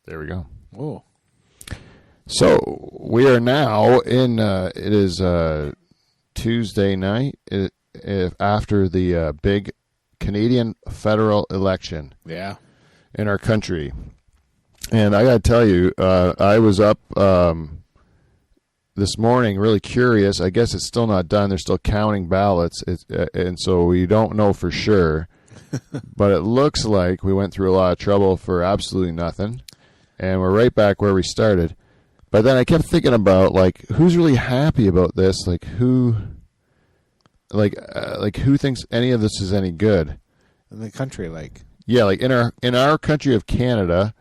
There we go. Oh. So we are now in, it is Tuesday night after the big Canadian federal election in our country. And I got to tell you, I was up this morning really curious. I guess it's still not done. They're still counting ballots, and so we don't know for sure. But it looks like we went through a lot of trouble for absolutely nothing, and we're right back where we started. But then I kept thinking about, like, who's really happy about this? Like, who thinks any of this is any good? In the country, like. Yeah, like in our country of Canada,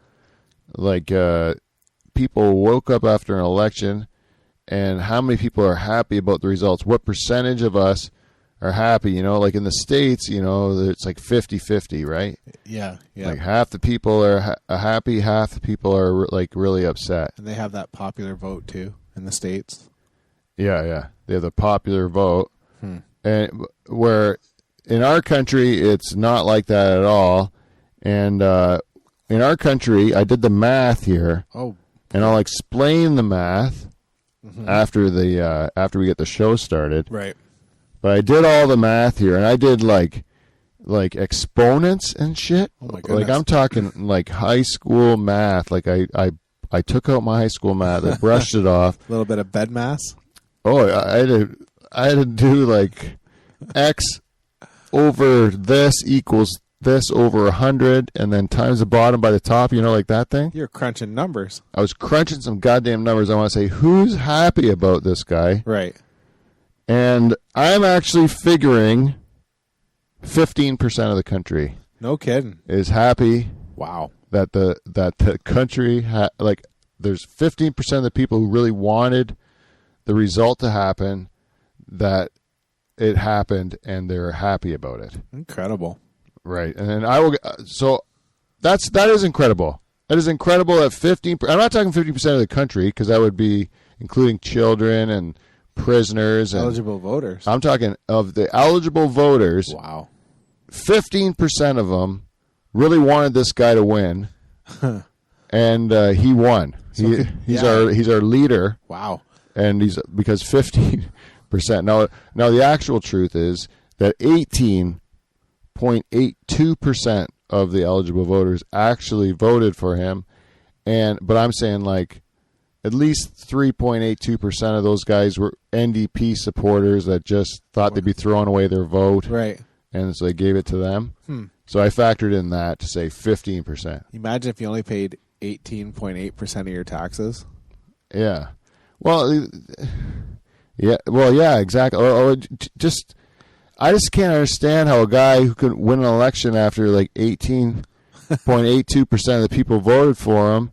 like people woke up after an election, and how many people are happy about the results? What percentage of us are happy? You know, like in the States, you know, it's like 50-50, right? Yeah. Like half the people are happy, half the people are like really upset. And they have that popular vote too in the States. Yeah. They have the popular vote, and where in our country it's not like that at all. And in our country, I did the math here. Oh. And I'll explain the math after we get the show started. Right. But I did all the math here, and I did like exponents and shit. Oh my goodness. Like I'm talking like high school math. Like I took out my high school math, I brushed it off. A little bit of bed mass. Oh, I had to do like x over this equals this over 100, and then times the bottom by the top, you know, like that thing. You're crunching numbers. I was crunching some goddamn numbers. I want to say, who's happy about this guy? Right. And I'm actually figuring 15% of the country. No kidding. Is happy. Wow. That the country there's 15% of the people who really wanted the result to happen, that it happened, and they're happy about it. Incredible. Right, and then I will. So that is incredible. That is incredible at 15%. I'm not talking 50% of the country, because that would be including children and prisoners and eligible voters. I'm talking of the eligible voters. Wow, 15% of them really wanted this guy to win, and he won. So, he's our leader. Wow, and because 15%. Now the actual truth is that 18.82% of the eligible voters actually voted for him, but I'm saying like at least 3.82% of those guys were NDP supporters that just thought they'd be throwing away their vote, right? And so they gave it to them. So I factored in that to say 15%. Imagine if you only paid 18.8% of your taxes. Yeah. Well, yeah, exactly. I just can't understand how a guy who could win an election after like 18.82% of the people voted for him,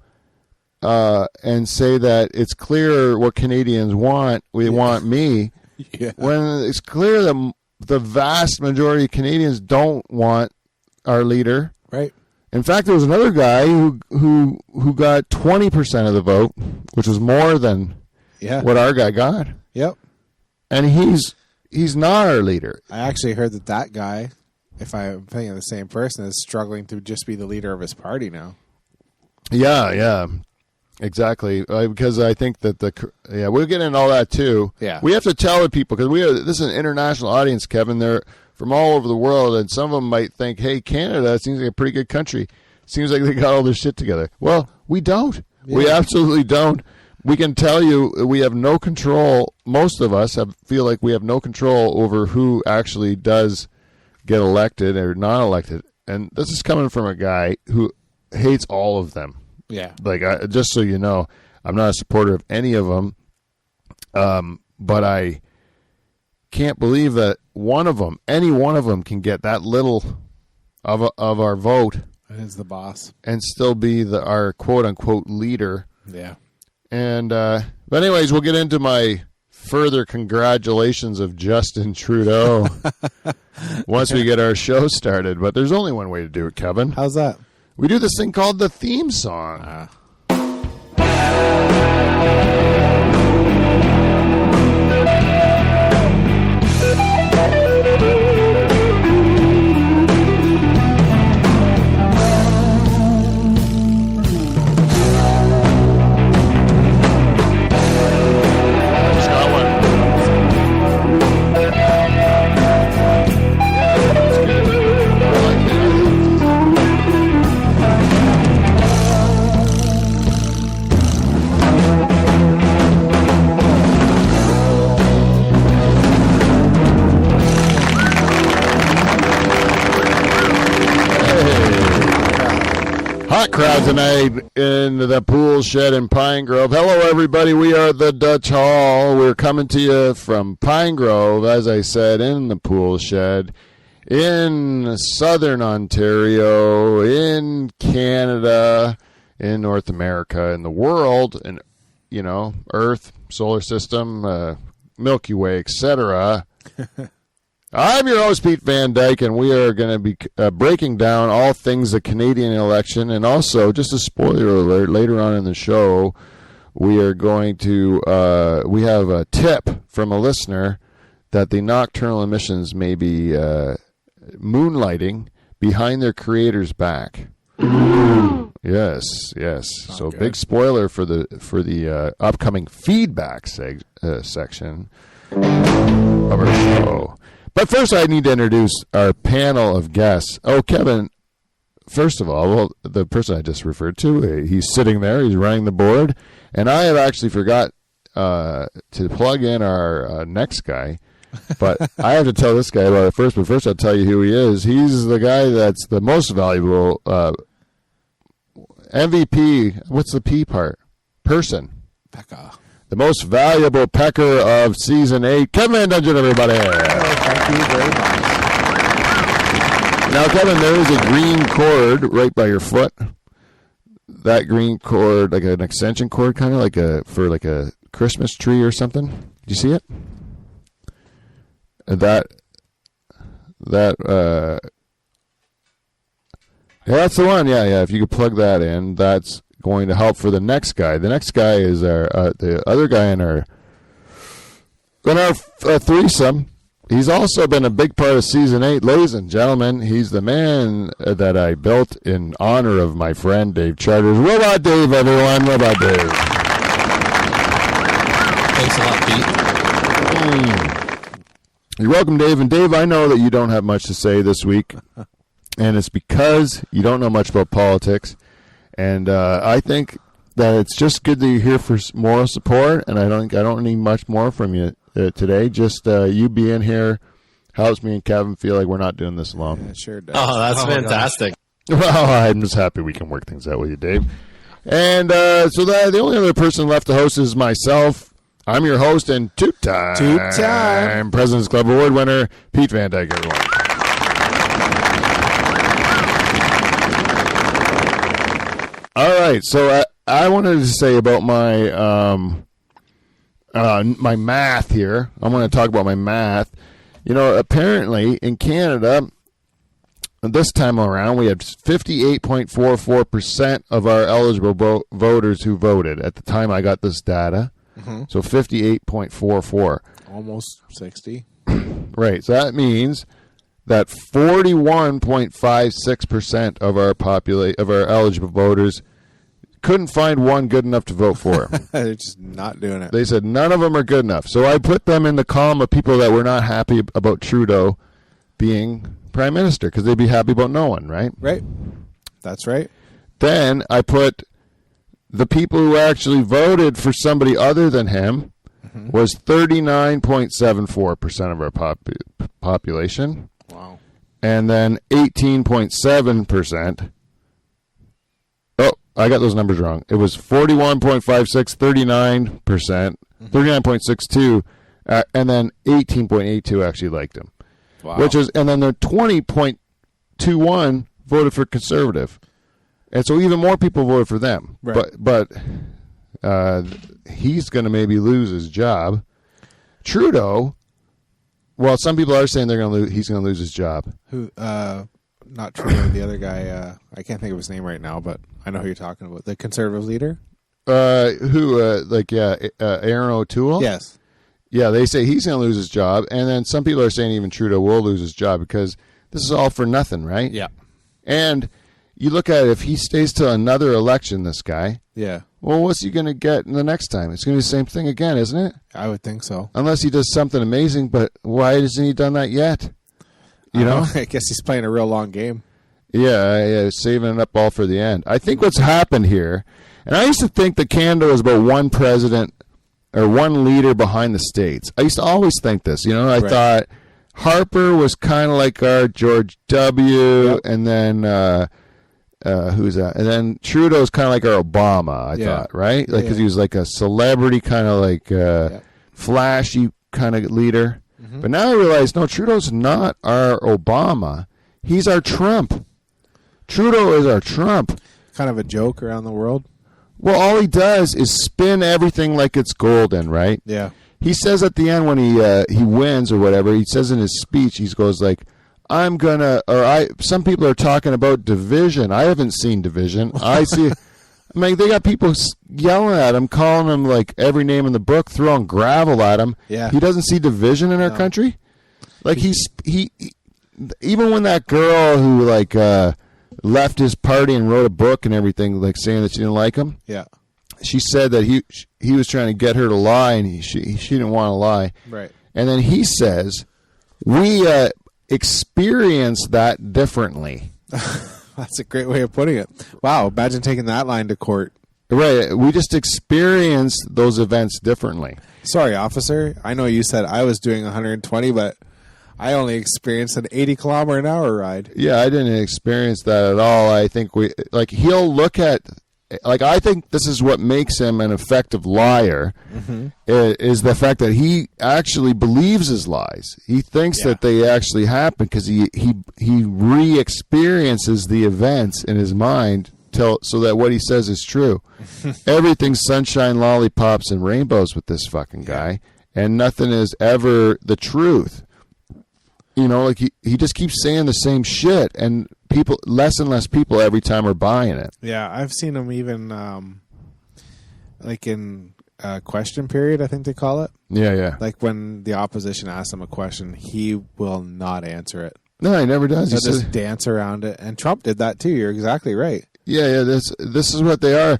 and say that it's clear what Canadians want. We want me. Yeah. When it's clear that the vast majority of Canadians don't want our leader. Right. In fact, there was another guy who got 20% of the vote, which was more than what our guy got. Yep. And he's not our leader. I actually heard that guy, if I'm thinking of the same person, is struggling to just be the leader of his party now. Yeah, exactly. Because I think that we'll get into all that too. Yeah, we have to tell the people, because this is an international audience, Kevin. They're from all over the world, and some of them might think, "Hey, Canada seems like a pretty good country. Seems like they got all their shit together." Well, we don't. Yeah. We absolutely don't. We can tell you we have no control. Most of us feel like we have no control over who actually does get elected or not elected. And this is coming from a guy who hates all of them. Yeah. Like, just so you know, I'm not a supporter of any of them. But I can't believe that any one of them can get that little of our vote. It is the boss. And still be our quote unquote leader. Yeah. And but anyways, we'll get into my further congratulations of Justin Trudeau once we get our show started. But there's only one way to do it, Kevin. How's that? We do this thing called the theme song. out tonight in the pool shed in Pine Grove. Hello, everybody. We are the Dutch Hall. We're coming to you from Pine Grove, as I said, in the pool shed, in southern Ontario, in Canada, in North America, in the world, and Earth, solar system, Milky Way, etc. I'm your host, Pete Van Dyke, and we are going to be breaking down all things the Canadian election, and also, just a spoiler alert, later on in the show, we are going to, we have a tip from a listener that the Nocturnal Emissions may be moonlighting behind their creator's back. Yes. So good. big spoiler for the upcoming feedback section of our show. But first, I need to introduce our panel of guests. Oh, Kevin, first of all, the person I just referred to, he's sitting there, he's running the board, and I have actually forgot to plug in our next guy, but I have to tell this guy about it first, but first I'll tell you who he is. He's the guy that's the most valuable MVP, what's the P part? Person. Pecker. The most valuable pecker of Season 8. Kevin Van Dungeon, everybody. Thank you very much. Now, Kevin, there is a green cord right by your foot. That green cord, like an extension cord, kind of for a Christmas tree or something. Did you see it? Yeah, that's the one. Yeah. If you could plug that in, that's going to help for the next guy. The next guy is the other guy in our threesome. He's also been a big part of Season 8. Ladies and gentlemen, he's the man that I built in honor of my friend Dave Charters. Robot Dave, everyone. Robot Dave. Thanks a lot, Pete. You're welcome, Dave. And Dave, I know that you don't have much to say this week, and it's because you don't know much about politics. And I think that it's just good that you're here for moral support, and I don't need much more from you today. Just you being here helps me and Kevin feel like we're not doing this alone. Yeah, it sure does. Oh, that's fantastic. Well, I'm just happy we can work things out with you, Dave. And so the only other person left to host is myself. I'm your host and two-time President's Club Award winner, Pete Van Dyke, everyone. All right, so I wanted to say about my my math here. I'm going to talk about my math. Apparently in Canada, this time around, we had 58.44% of our eligible voters who voted at the time I got this data. Mm-hmm. So 58.44. Almost 60. Right. So that means that 41.56% of our of our eligible voters couldn't find one good enough to vote for. They're just not doing it. They said none of them are good enough. So I put them in the column of people that were not happy about Trudeau being prime minister because they'd be happy about no one, right? Right. That's right. Then I put the people who actually voted for somebody other than him was 39.74% of our population. Wow. And then 18.7%. Oh, I got those numbers wrong. It was 41.56, 39%, 39.62, and then 18.82 actually liked him. Wow. And then the 20.21 voted for conservative. And so even more people voted for them. Right. But he's going to maybe lose his job. Trudeau, well, some people are saying he's going to lose his job. Who? Not Trudeau, the other guy. I can't think of his name right now, but I know who you're talking about. The conservative leader? Aaron O'Toole? Yes. Yeah, they say he's going to lose his job. And then some people are saying even Trudeau will lose his job because this is all for nothing, right? Yeah. And you look at it, if he stays till another election, this guy, Yeah. well, what's he going to get the next time? It's going to be the same thing again, isn't it? I would think so. Unless he does something amazing, but why hasn't he done that yet? You know? I guess he's playing a real long game. Yeah, saving it up all for the end. I think what's happened here, and I used to think that Canada was about one president or one leader behind the states. I used to always think this. I Right. thought Harper was kind of like our George W., Yep. and then Who's that? And then Trudeau's kind of like our Obama, I Yeah. thought, right? Like, because Yeah. he was like a celebrity, kind of like flashy kind of leader. Mm-hmm. But now I realize, no, Trudeau's not our Obama. He's our Trump. Trudeau is our Trump. Kind of a joke around the world. Well, all he does is spin everything like it's golden, right? Yeah. He says at the end when he wins or whatever, he says in his speech, he goes like, some people are talking about division. I haven't seen division. I see, I mean, they got people yelling at him, calling him like every name in the book, throwing gravel at him. Yeah. He doesn't see division in our country. Like he, even when that girl who like, left his party and wrote a book and everything, like saying that she didn't like him. Yeah. She said that he was trying to get her to lie, and she didn't want to lie. Right. And then he says, we experience that differently. That's a great way of putting it. Wow. Imagine taking that line to court. Right. We just experience those events differently. Sorry, officer. I know you said I was doing 120, but I only experienced an 80-kilometer-an-hour ride. Yeah, I didn't experience that at all. I think he'll look at, I think this is what makes him an effective liar, is the fact that he actually believes his lies. He thinks that they actually happen because he re-experiences the events in his mind so that what he says is true. Everything's sunshine, lollipops, and rainbows with this fucking guy, and nothing is ever the truth. You know, like he just keeps saying the same shit, and people, less and less people every time are buying it. Yeah, I've seen him even like in question period, I think they call it. Yeah. Like when the opposition asks him a question, he will not answer it. No, he never does. He'll He says, just dance around it. And Trump did that too. You're exactly right. yeah. This is what they are.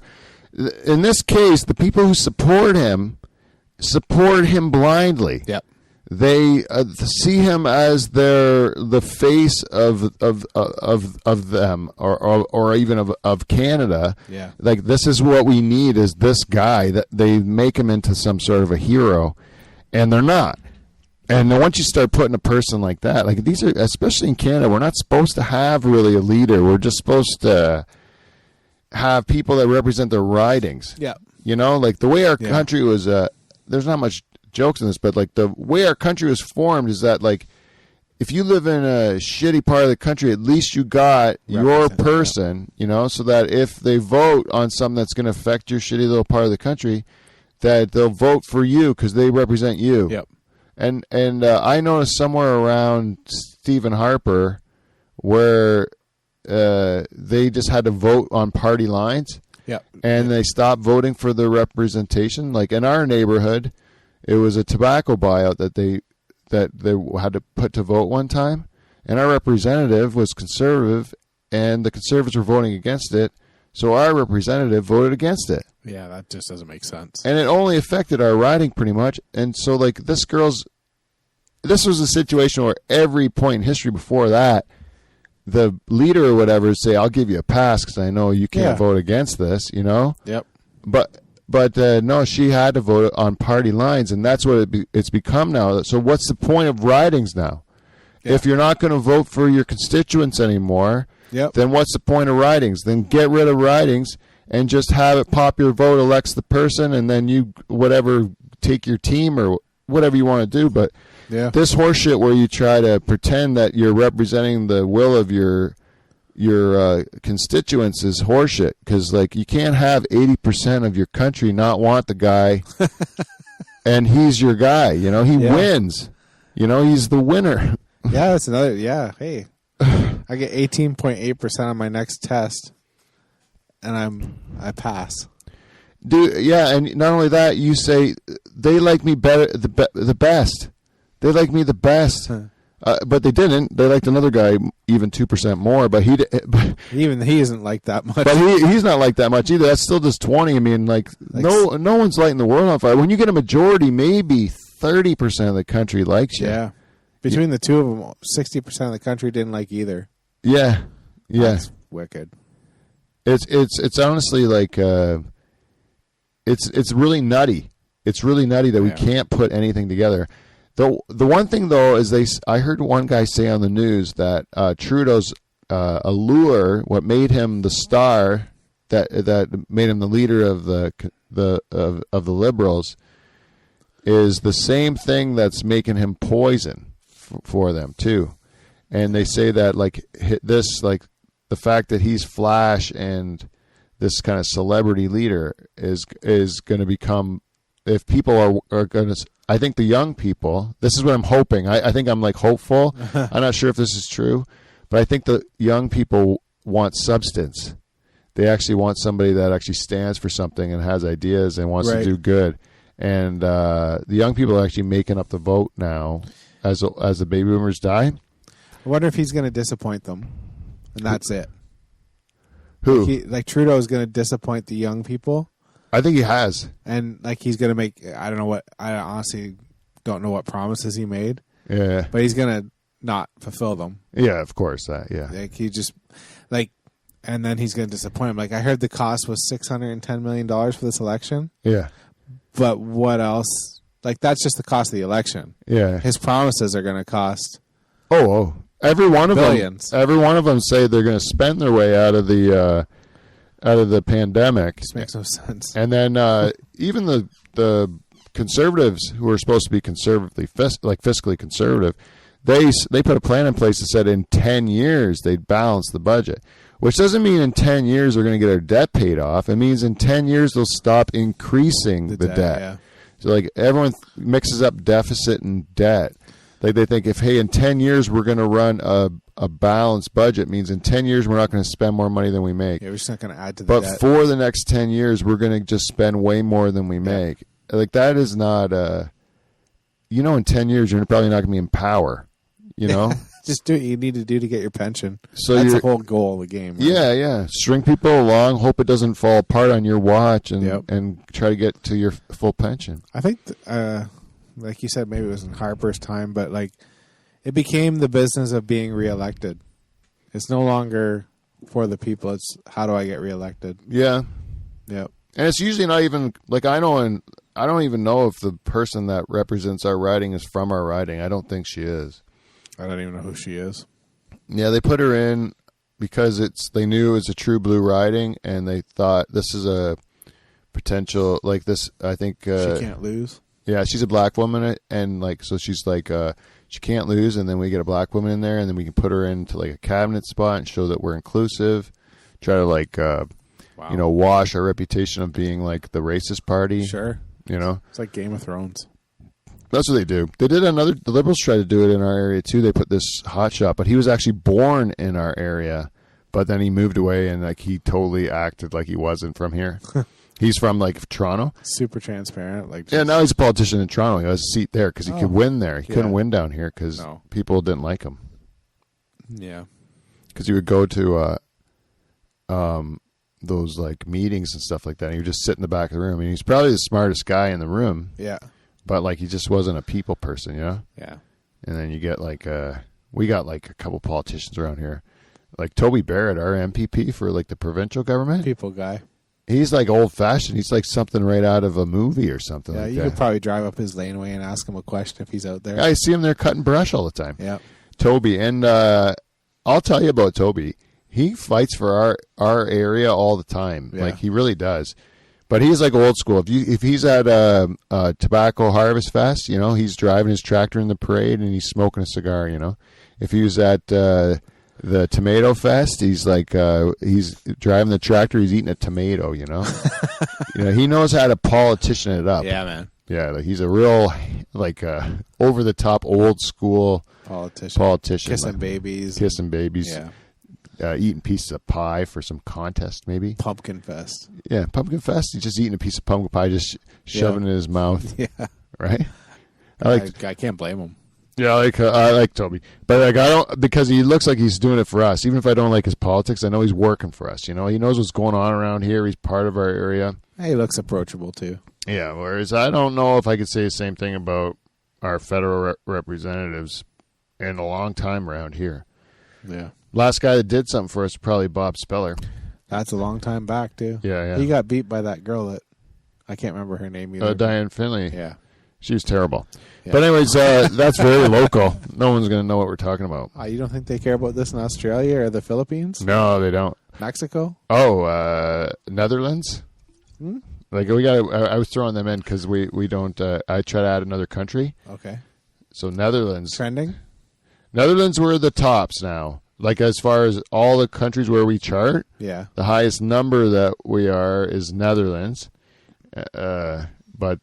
In this case, the people who support him blindly. Yep. They see him as the face of them or even of Canada. Yeah. Like, this is what we need, is this guy. That they make him into some sort of a hero, and they're not. And then once you start putting a person like that, like these are, especially in Canada, we're not supposed to have really a leader. We're just supposed to have people that represent their ridings. Yeah. You know, like the way our country was, there's not much jokes in this, but like the way our country was formed is that, like, if you live in a shitty part of the country, at least you got your person, you know, so that if they vote on something that's going to affect your shitty little part of the country, that they'll vote for you because they represent you. Yep. And I noticed somewhere around Stephen Harper where they just had to vote on party lines. Yep. And they stopped voting for the representation. Like in our neighborhood, it was a tobacco buyout that they had to put to vote one time, and our representative was conservative, and the conservatives were voting against it, so our representative voted against it. Yeah, that just doesn't make sense. And it only affected our riding pretty much. And so, like, this was a situation where every point in history before that, the leader or whatever would say, I'll give you a pass because I know you can't vote against this, you know? Yep. But no, she had to vote on party lines, and that's what it's become now. So what's the point of ridings now? Yeah. If you're not going to vote for your constituents anymore, then what's the point of ridings? Then get rid of ridings and just have it popular vote elects the person, and then you, whatever, take your team or whatever you want to do. But this horseshit where you try to pretend that you're representing the will of your constituents is horseshit, because like you can't have 80% of your country not want the guy and he's your guy, you know, he wins, you know, he's the winner. Yeah, that's another. Hey, I get 18.8% on my next test and I pass. And not only that, you say they like me better, the best, they like me the best. But they didn't. They liked another guy even 2% more. But he isn't like that much. But he's not like that much either. That's still just 20. I mean, like no one's lighting the world on fire. When you get a majority, maybe 30% of the country likes you. Yeah. Between the two of them, 60% of the country didn't like either. Yeah. That's wicked. It's honestly like it's really nutty. It's really nutty that we can't put anything together. The one thing though is I heard one guy say on the news that Trudeau's allure, what made him the star, that made him the leader of the liberals, is the same thing that's making him poison for them too. And they say that the fact that he's Flash and this kind of celebrity leader is going to become, if people are going to, I think the young people, this is what I'm hoping. I think I'm hopeful. I'm not sure if this is true, but I think the young people want substance. They actually want somebody that actually stands for something and has ideas and wants to do good. And the young people are actually making up the vote now as the baby boomers die. I wonder if he's going to disappoint them, and that's it. Who? Trudeau is going to disappoint the young people. I think he has. And he's going to make, I honestly don't know what promises he made. Yeah. But he's going to not fulfill them. Yeah, of course. Yeah. He just, and then he's going to disappoint him. I heard the cost was $610 million for this election. Yeah. But what else? That's just the cost of the election. Yeah. His promises are going to cost. Oh. Every one of billions. Every one of them say they're going to spend their way out of the pandemic. This makes no sense. And then even the conservatives who are supposed to be fiscally conservative, they put a plan in place that said in 10 years they'd balance the budget, which doesn't mean in 10 years they're going to get our debt paid off. It means in 10 years they'll stop increasing the debt. Yeah. So everyone mixes up deficit and debt. They think in 10 years we're going to run a balanced budget, means in 10 years we're not going to spend more money than we make. Yeah, we're just not going to add to the debt. But for the next 10 years, we're going to just spend way more than we make. That is not, in 10 years you're probably not going to be in power, Just do what you need to do to get your pension. So that's the whole goal of the game. Right? Yeah. String people along, hope it doesn't fall apart on your watch, and try to get to your full pension. I think, like you said, maybe it was in Harper's time, but it became the business of being reelected. It's no longer for the people. It's how do I get reelected? Yeah. Yep. And it's usually not even I don't even know if the person that represents our riding is from our riding. I don't think she is. I don't even know who she is. Yeah, they put her in because they knew it was a true blue riding, and they thought this is a potential this. I think she can't lose. Yeah, she's a black woman, and so she's she can't lose, and then we get a black woman in there, and then we can put her into a cabinet spot and show that we're inclusive. Try to wash our reputation of being the racist party. Sure, it's like Game of Thrones. That's what they do. They did the Liberals tried to do it in our area too. They put this hotshot, but he was actually born in our area, but then he moved away, and he totally acted like he wasn't from here. He's from Toronto. Super transparent. Now he's a politician in Toronto. He has a seat there because he could win there. He couldn't win down here because people didn't like him. Yeah. Because he would go to those meetings and stuff like that. And he would just sit in the back of the room. And he's probably the smartest guy in the room. Yeah. But he just wasn't a people person, Yeah. And then you get we got a couple politicians around here, Toby Barrett, our MPP for the provincial government. People guy. He's old fashioned. He's something right out of a movie or something. Yeah, you could probably drive up his laneway and ask him a question if he's out there. Yeah, I see him there cutting brush all the time. Yeah, Toby, and I'll tell you about Toby. He fights for our area all the time. Yeah. He really does. But he's old school. If he's at a tobacco harvest fest, he's driving his tractor in the parade and he's smoking a cigar. If he was at the tomato fest, he's he's driving the tractor, he's eating a tomato, he knows how to politician it up. Yeah, man. Yeah, he's a real over the top old school politician. Kissing babies. Yeah. Eating pieces of pie for some contest, maybe. Pumpkin fest. Yeah, pumpkin fest. He's just eating a piece of pumpkin pie, just shoving it in his mouth. Yeah. Right? I can't blame him. Yeah, I like Toby, but I don't, because he looks like he's doing it for us. Even if I don't like his politics, I know he's working for us. He knows what's going on around here. He's part of our area. He looks approachable too. Yeah, whereas I don't know if I could say the same thing about our federal representatives in a long time around here. Yeah, last guy that did something for us was probably Bob Speller. That's a long time back too. Yeah. He got beat by that girl that I can't remember her name either. Diane Finley. Yeah. She was terrible. Yeah. But anyways, that's very local. No one's going to know what we're talking about. You don't think they care about this in Australia or the Philippines? No, they don't. Mexico? Oh, Netherlands? Hmm? Like we got. I was throwing them in because we don't. I try to add another country. Okay. So Netherlands. Trending? Netherlands were the tops now. Like as far as all the countries where we chart, Yeah. the highest number that we are is Netherlands. But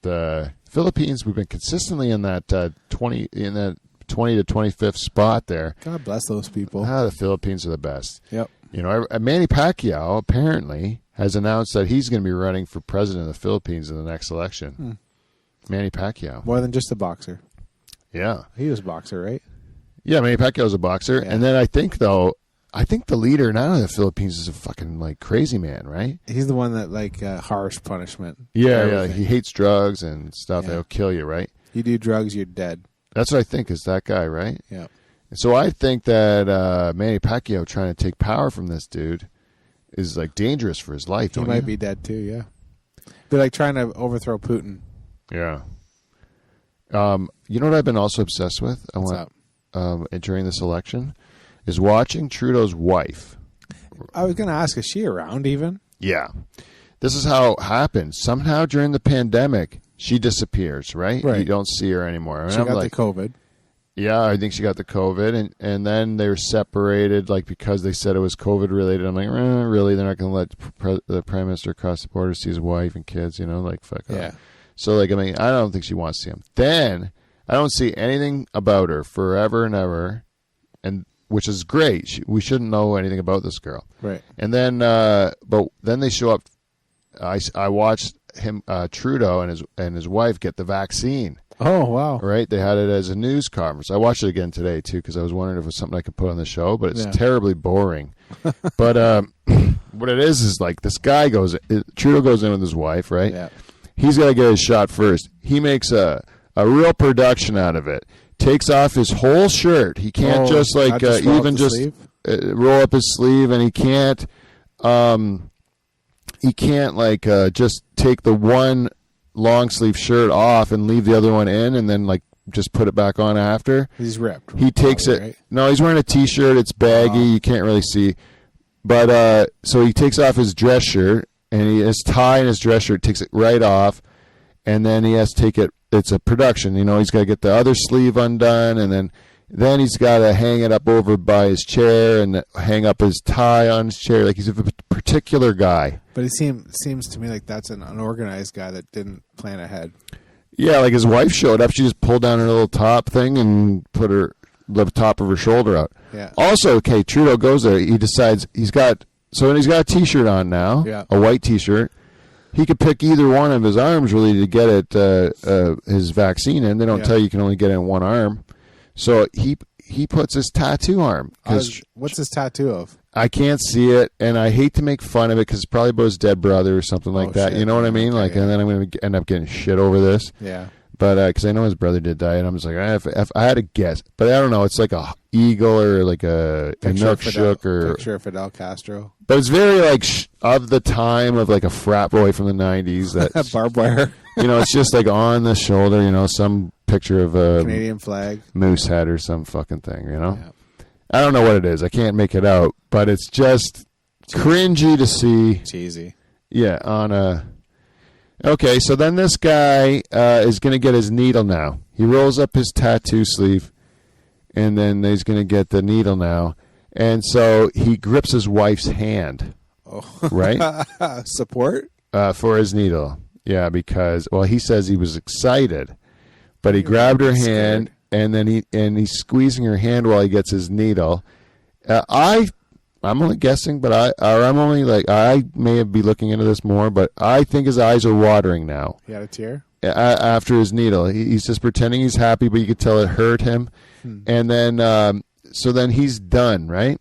Philippines, we've been consistently in that 20 to 25th spot there. God bless those people. The Philippines are the best. Yep. You know, Manny Pacquiao apparently has announced that he's going to be running for president of the Philippines in the next election. Manny Pacquiao. More than just a boxer. Yeah. He was a boxer, right? Yeah, Manny Pacquiao's a boxer. Yeah. And then I think the leader now of the Philippines is a fucking like crazy man, right? He's the one that like harsh punishment. Yeah. He hates drugs and stuff. Yeah. That'll kill you, right? You do drugs, you're dead. That's what I think is that guy, right? Yeah. So I think that Manny Pacquiao trying to take power from this dude is like dangerous for his life. He might be dead too, yeah. Be like trying to overthrow Putin. Yeah. You know what I've been also obsessed with? What's up? During this election is watching Trudeau's wife. I was going to ask, is she around even? Yeah. This is how it happened. Somehow during the pandemic, she disappears, right? Right. You don't see her anymore. And She I'm got like, the COVID. yeah, I think she got the COVID, and then they were separated, like because they said it was COVID related. I'm like, really? They're not going to let the prime minister across the border see his wife and kids? You know, like fuck off. Yeah. So like, I mean, I don't think she wants to see him. Then I don't see anything about her forever and ever, and which is great. We shouldn't know anything about this girl. Right. And then, but then they show up. I watched him, Trudeau and his wife get the vaccine. Oh, wow. Right, they had it as a news conference. I watched it again today too because I was wondering if it was something I could put on the show, but it's Yeah. terribly boring. But what it is like this guy Trudeau goes in with his wife, right? Yeah. He's got to get his shot first. He makes a real production out of it. Takes off his whole shirt. He can't just like not just roll up even the just sleeve? roll up his sleeve, and he can't like just take the one long sleeve shirt off and leave the other one in, and then like just put it back on after. He's ripped. He takes probably, it. right? No, he's wearing a t-shirt. It's baggy. You can't really see. But so he takes off his dress shirt, and his tie and his dress shirt, takes it right off, and then he has to take it. It's a production. You know, he's got to get the other sleeve undone, and then he's got to hang it up over by his chair and hang up his tie on his chair. Like he's a particular guy. But it seems to me like that's an unorganized guy that didn't plan ahead. Yeah, like his wife showed up. She just pulled down her little top thing and put the top of her shoulder out. Yeah. Also, okay, Trudeau goes there. He decides he's got a T-shirt on now, Yeah. a white T-shirt. He could pick either one of his arms really to get his vaccine in. They don't Yeah. tell you can only get it in one arm. So he puts his tattoo arm. What's his tattoo of? I can't see it, and I hate to make fun of it because it's probably about his dead brother or something like that. Shit. You know what I mean? Okay, Like, yeah. and then I'm going to end up getting shit over this. Yeah. But because I know his brother did die, and I'm just like, if I had to guess, but I don't know. It's like a eagle or like a milk shook or picture of Fidel Castro. But it's very like of the time of like a frat boy from the '90s. That Barbed wire. you know, it's just like on the shoulder. You know, some picture of a Canadian flag. moose head or some fucking thing. You know, Yeah. I don't know what it is. I can't make it out, but it's just cringy to see. Cheesy. Yeah, on a. Okay, so then this guy is going to get his needle now. He rolls up his tattoo sleeve, and then he's going to get the needle now. And so he grips his wife's hand, Oh. right, Support? for his needle. Yeah, because, well, he says he was excited, but he grabbed her hand, and then he's squeezing her hand while he gets his needle. I'm only guessing, but I may be looking into this more, but I think his eyes are watering now. He had a tear? After his needle. He's just pretending he's happy, but you could tell it hurt him. And then, so then he's done, right?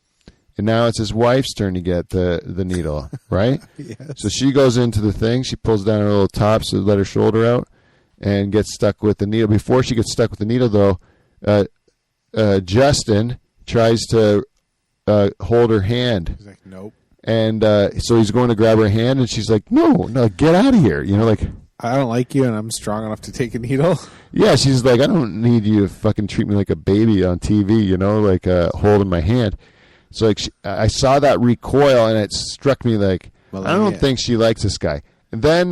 And now it's his wife's turn to get the needle, right? Yes. So she goes into the thing. She pulls down her little top to let her shoulder out and gets stuck with the needle. Before she gets stuck with the needle, though, Justin tries to hold her hand. He's like, nope. And so he's going to grab her hand, and she's like, no, get out of here. You know, like, I don't like you and I'm strong enough to take a needle. Yeah, she's like, I don't need you to fucking treat me like a baby on TV, you know, like holding my hand. So like I saw that recoil and it struck me like, I don't think she likes this guy. And then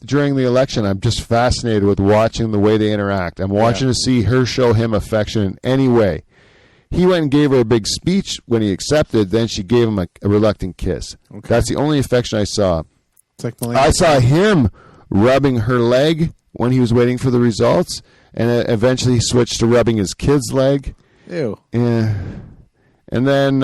during the election, I'm just fascinated with watching the way they interact. I'm watching to see her show him affection in any way. He went and gave her a big speech when he accepted. Then she gave him a reluctant kiss. Okay. That's the only affection I saw. It's like I saw him rubbing her leg when he was waiting for the results, and eventually he switched to rubbing his kid's leg. Ew. Yeah. And then,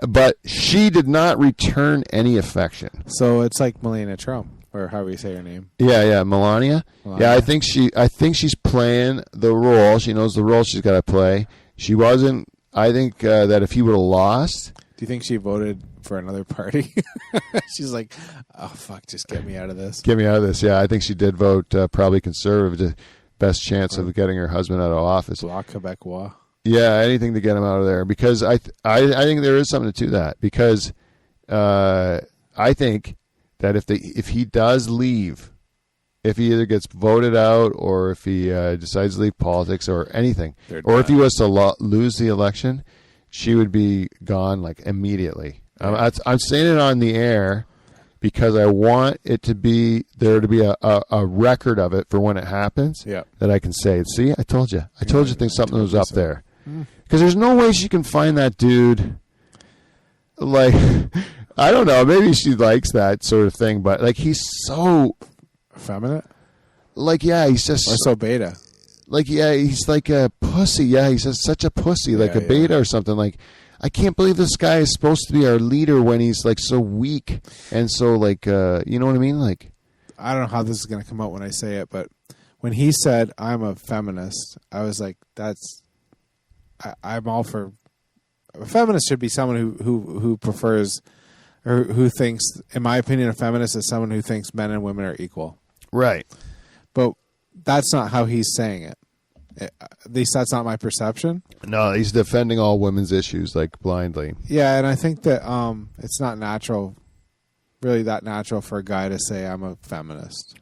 but she did not return any affection. So it's like Melania Trump, or however you say her name. Yeah, Melania. Yeah, I think she's playing the role. She knows the role she's got to play. She wasn't. I think that if he would have lost, do you think she voted for another party? She's like, oh fuck, just get me out of this. Get me out of this. Yeah, I think she did vote probably conservative. Best chance of getting her husband out of office. Bloc Québécois. Yeah, anything to get him out of there, because I think there is something to that, because I think that if he does leave, if he either gets voted out or if he decides to leave politics or anything, or if he was to lose the election, she would be gone like immediately. I'm saying it on the air because I want it to be there to be a record of it for when it happens. Yeah. That I can say, see, I told you. I told you think something was up there. Because there's no way she can find that dude. Like, I don't know. Maybe she likes that sort of thing, but like he's so effeminate. Like, yeah, he's just so beta. Like, yeah, he's like a pussy. Yeah, he's just such a pussy, like a beta or something. Like, I can't believe this guy is supposed to be our leader when he's like so weak and so like, you know what I mean? Like, I don't know how this is going to come out when I say it, but when he said I'm a feminist, I was like, I'm all for. A feminist should be someone who prefers, or who thinks, in my opinion, a feminist is someone who thinks men and women are equal. Right. But that's not how he's saying it. At least that's not my perception. No, he's defending all women's issues like blindly. Yeah, and I think that it's not really that natural for a guy to say I'm a feminist.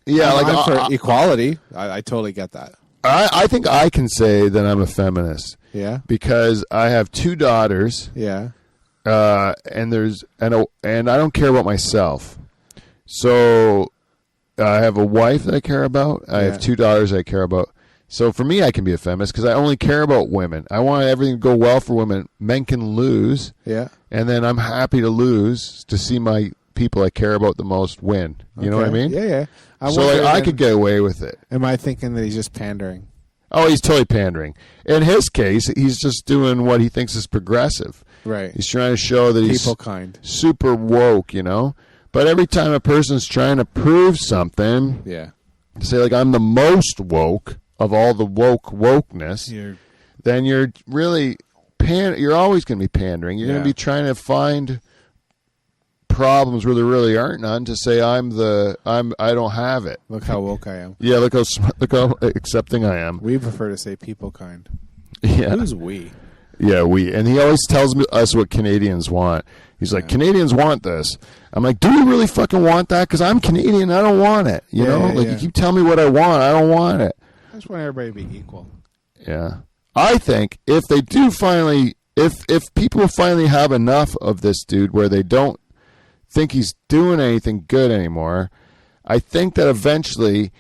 Yeah, I'm for equality. I totally get that. I think I can say that I'm a feminist. Yeah. Because I have 2 daughters. Yeah. And I don't care about myself. So I have a wife that I care about. I have 2 daughters I care about. So for me, I can be a feminist because I only care about women. I want everything to go well for women. Men can lose. Yeah. And then I'm happy to lose to see my people I care about the most win. You know what I mean? Yeah, yeah. I could get away with it. Am I thinking that he's just pandering? Oh, he's totally pandering. In his case, he's just doing what he thinks is progressive. Right. He's trying to show that he's people kind, super woke, you know? But every time a person's trying to prove something, say like I'm the most woke of all the wokeness, then you're really you're always going to be pandering. You're going to be trying to find problems where there really aren't none to say I don't have it. Look how woke I am. Yeah, look how accepting I am. We prefer to say people kind. Yeah. Who's we? Yeah, we. And he always tells us what Canadians want. He's like, Canadians want this. I'm like, do we really fucking want that? Because I'm Canadian. I don't want it. You know? You keep telling me what I want. I don't want it. I just want everybody to be equal. Yeah. I think if they do finally, if people finally have enough of this dude where they don't think he's doing anything good anymore, I think that eventually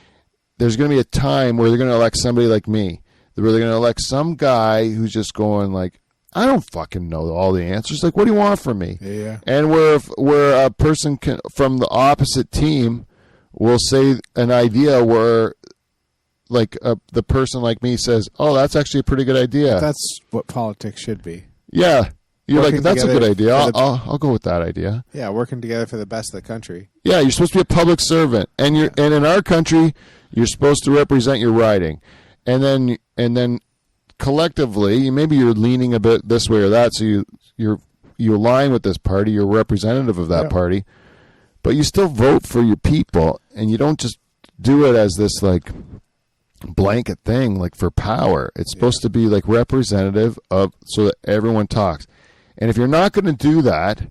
there's going to be a time where they're going to elect somebody like me. Where they're going to elect some guy who's just going like, I don't fucking know all the answers. Like, what do you want from me? Yeah. And where a person from the opposite team will say an idea where, like, the person like me says, "Oh, that's actually a pretty good idea." That's what politics should be. Yeah. You're like, that's a good idea. I'll go with that idea. Yeah, working together for the best of the country. Yeah, you're supposed to be a public servant, and and in our country, you're supposed to represent your riding, and then collectively, maybe you're leaning a bit this way or that, so you align with this party, you're representative of that party, but you still vote for your people, and you don't just do it as this like blanket thing, like for power. It's supposed to be like representative of, so that everyone talks. And if you're not going to do that,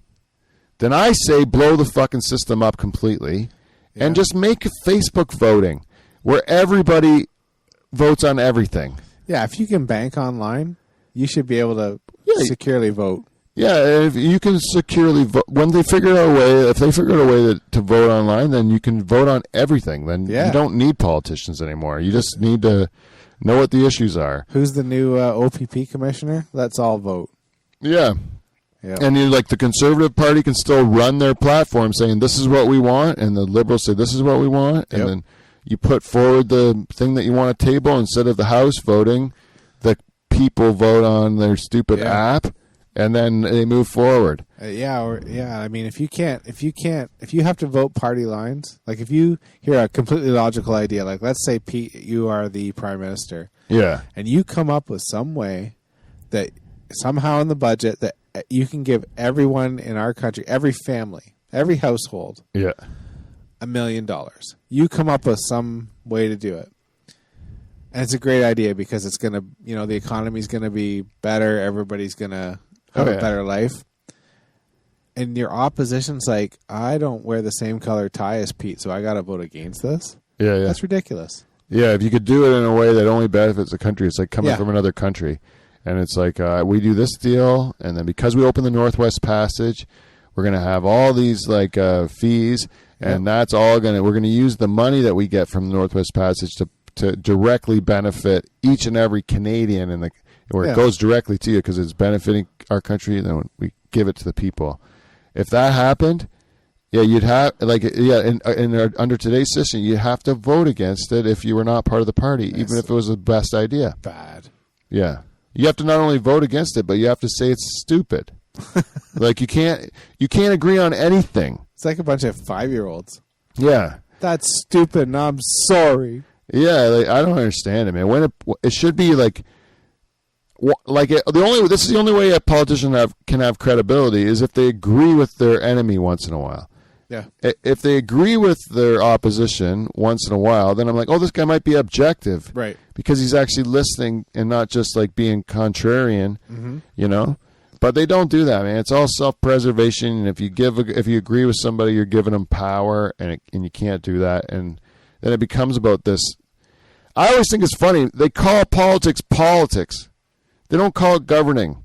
then I say blow the fucking system up completely and just make Facebook voting where everybody votes on everything. Yeah, if you can bank online, you should be able to securely vote. Yeah, if you can securely vote. When they figure out a way, if they figure out a way to vote online, then you can vote on everything. Then you don't need politicians anymore. You just need to know what the issues are. Who's the new OPP commissioner? Let's all vote. Yeah. Yep. And the Conservative Party can still run their platform saying this is what we want, and the Liberals say this is what we want, and then you put forward the thing that you want to table instead of the House voting. The people vote on their stupid app. And then they move forward. I mean, if you have to vote party lines, like if you hear a completely logical idea, like let's say Pete, you are the prime minister, and you come up with some way that somehow in the budget that you can give everyone in our country, every family, every household, $1 million. You come up with some way to do it. And it's a great idea because it's going to, the economy's going to be better. Everybody's going to have a better life. And your opposition's like, I don't wear the same color tie as Pete, so I got to vote against this. Yeah. That's ridiculous. Yeah, if you could do it in a way that only benefits the country, it's like coming from another country. And it's like, we do this deal, and then because we open the Northwest Passage, we're going to have all these fees, and that's all we're going to use the money that we get from the Northwest Passage to directly benefit each and every Canadian it goes directly to you because it's benefiting our country, and then we give it to the people. If that happened, you'd have under today's system, you'd have to vote against it if you were not part of the party, even if it was the best idea. Bad. Yeah, you have to not only vote against it, but you have to say it's stupid. Like you can't agree on anything. It's like a bunch of 5-year-olds. Yeah, that's stupid, and I'm sorry. Yeah, I don't understand it, man. When it should be this is the only way a politician can have credibility is if they agree with their enemy once in a while. Yeah. If they agree with their opposition once in a while, then I'm like, oh, this guy might be objective, right? Because he's actually listening and not just being contrarian, But they don't do that, man. It's all self-preservation. And if you agree with somebody, you're giving them power, and you can't do that. And then it becomes about this. I always think it's funny. They call politics politics. They don't call it governing.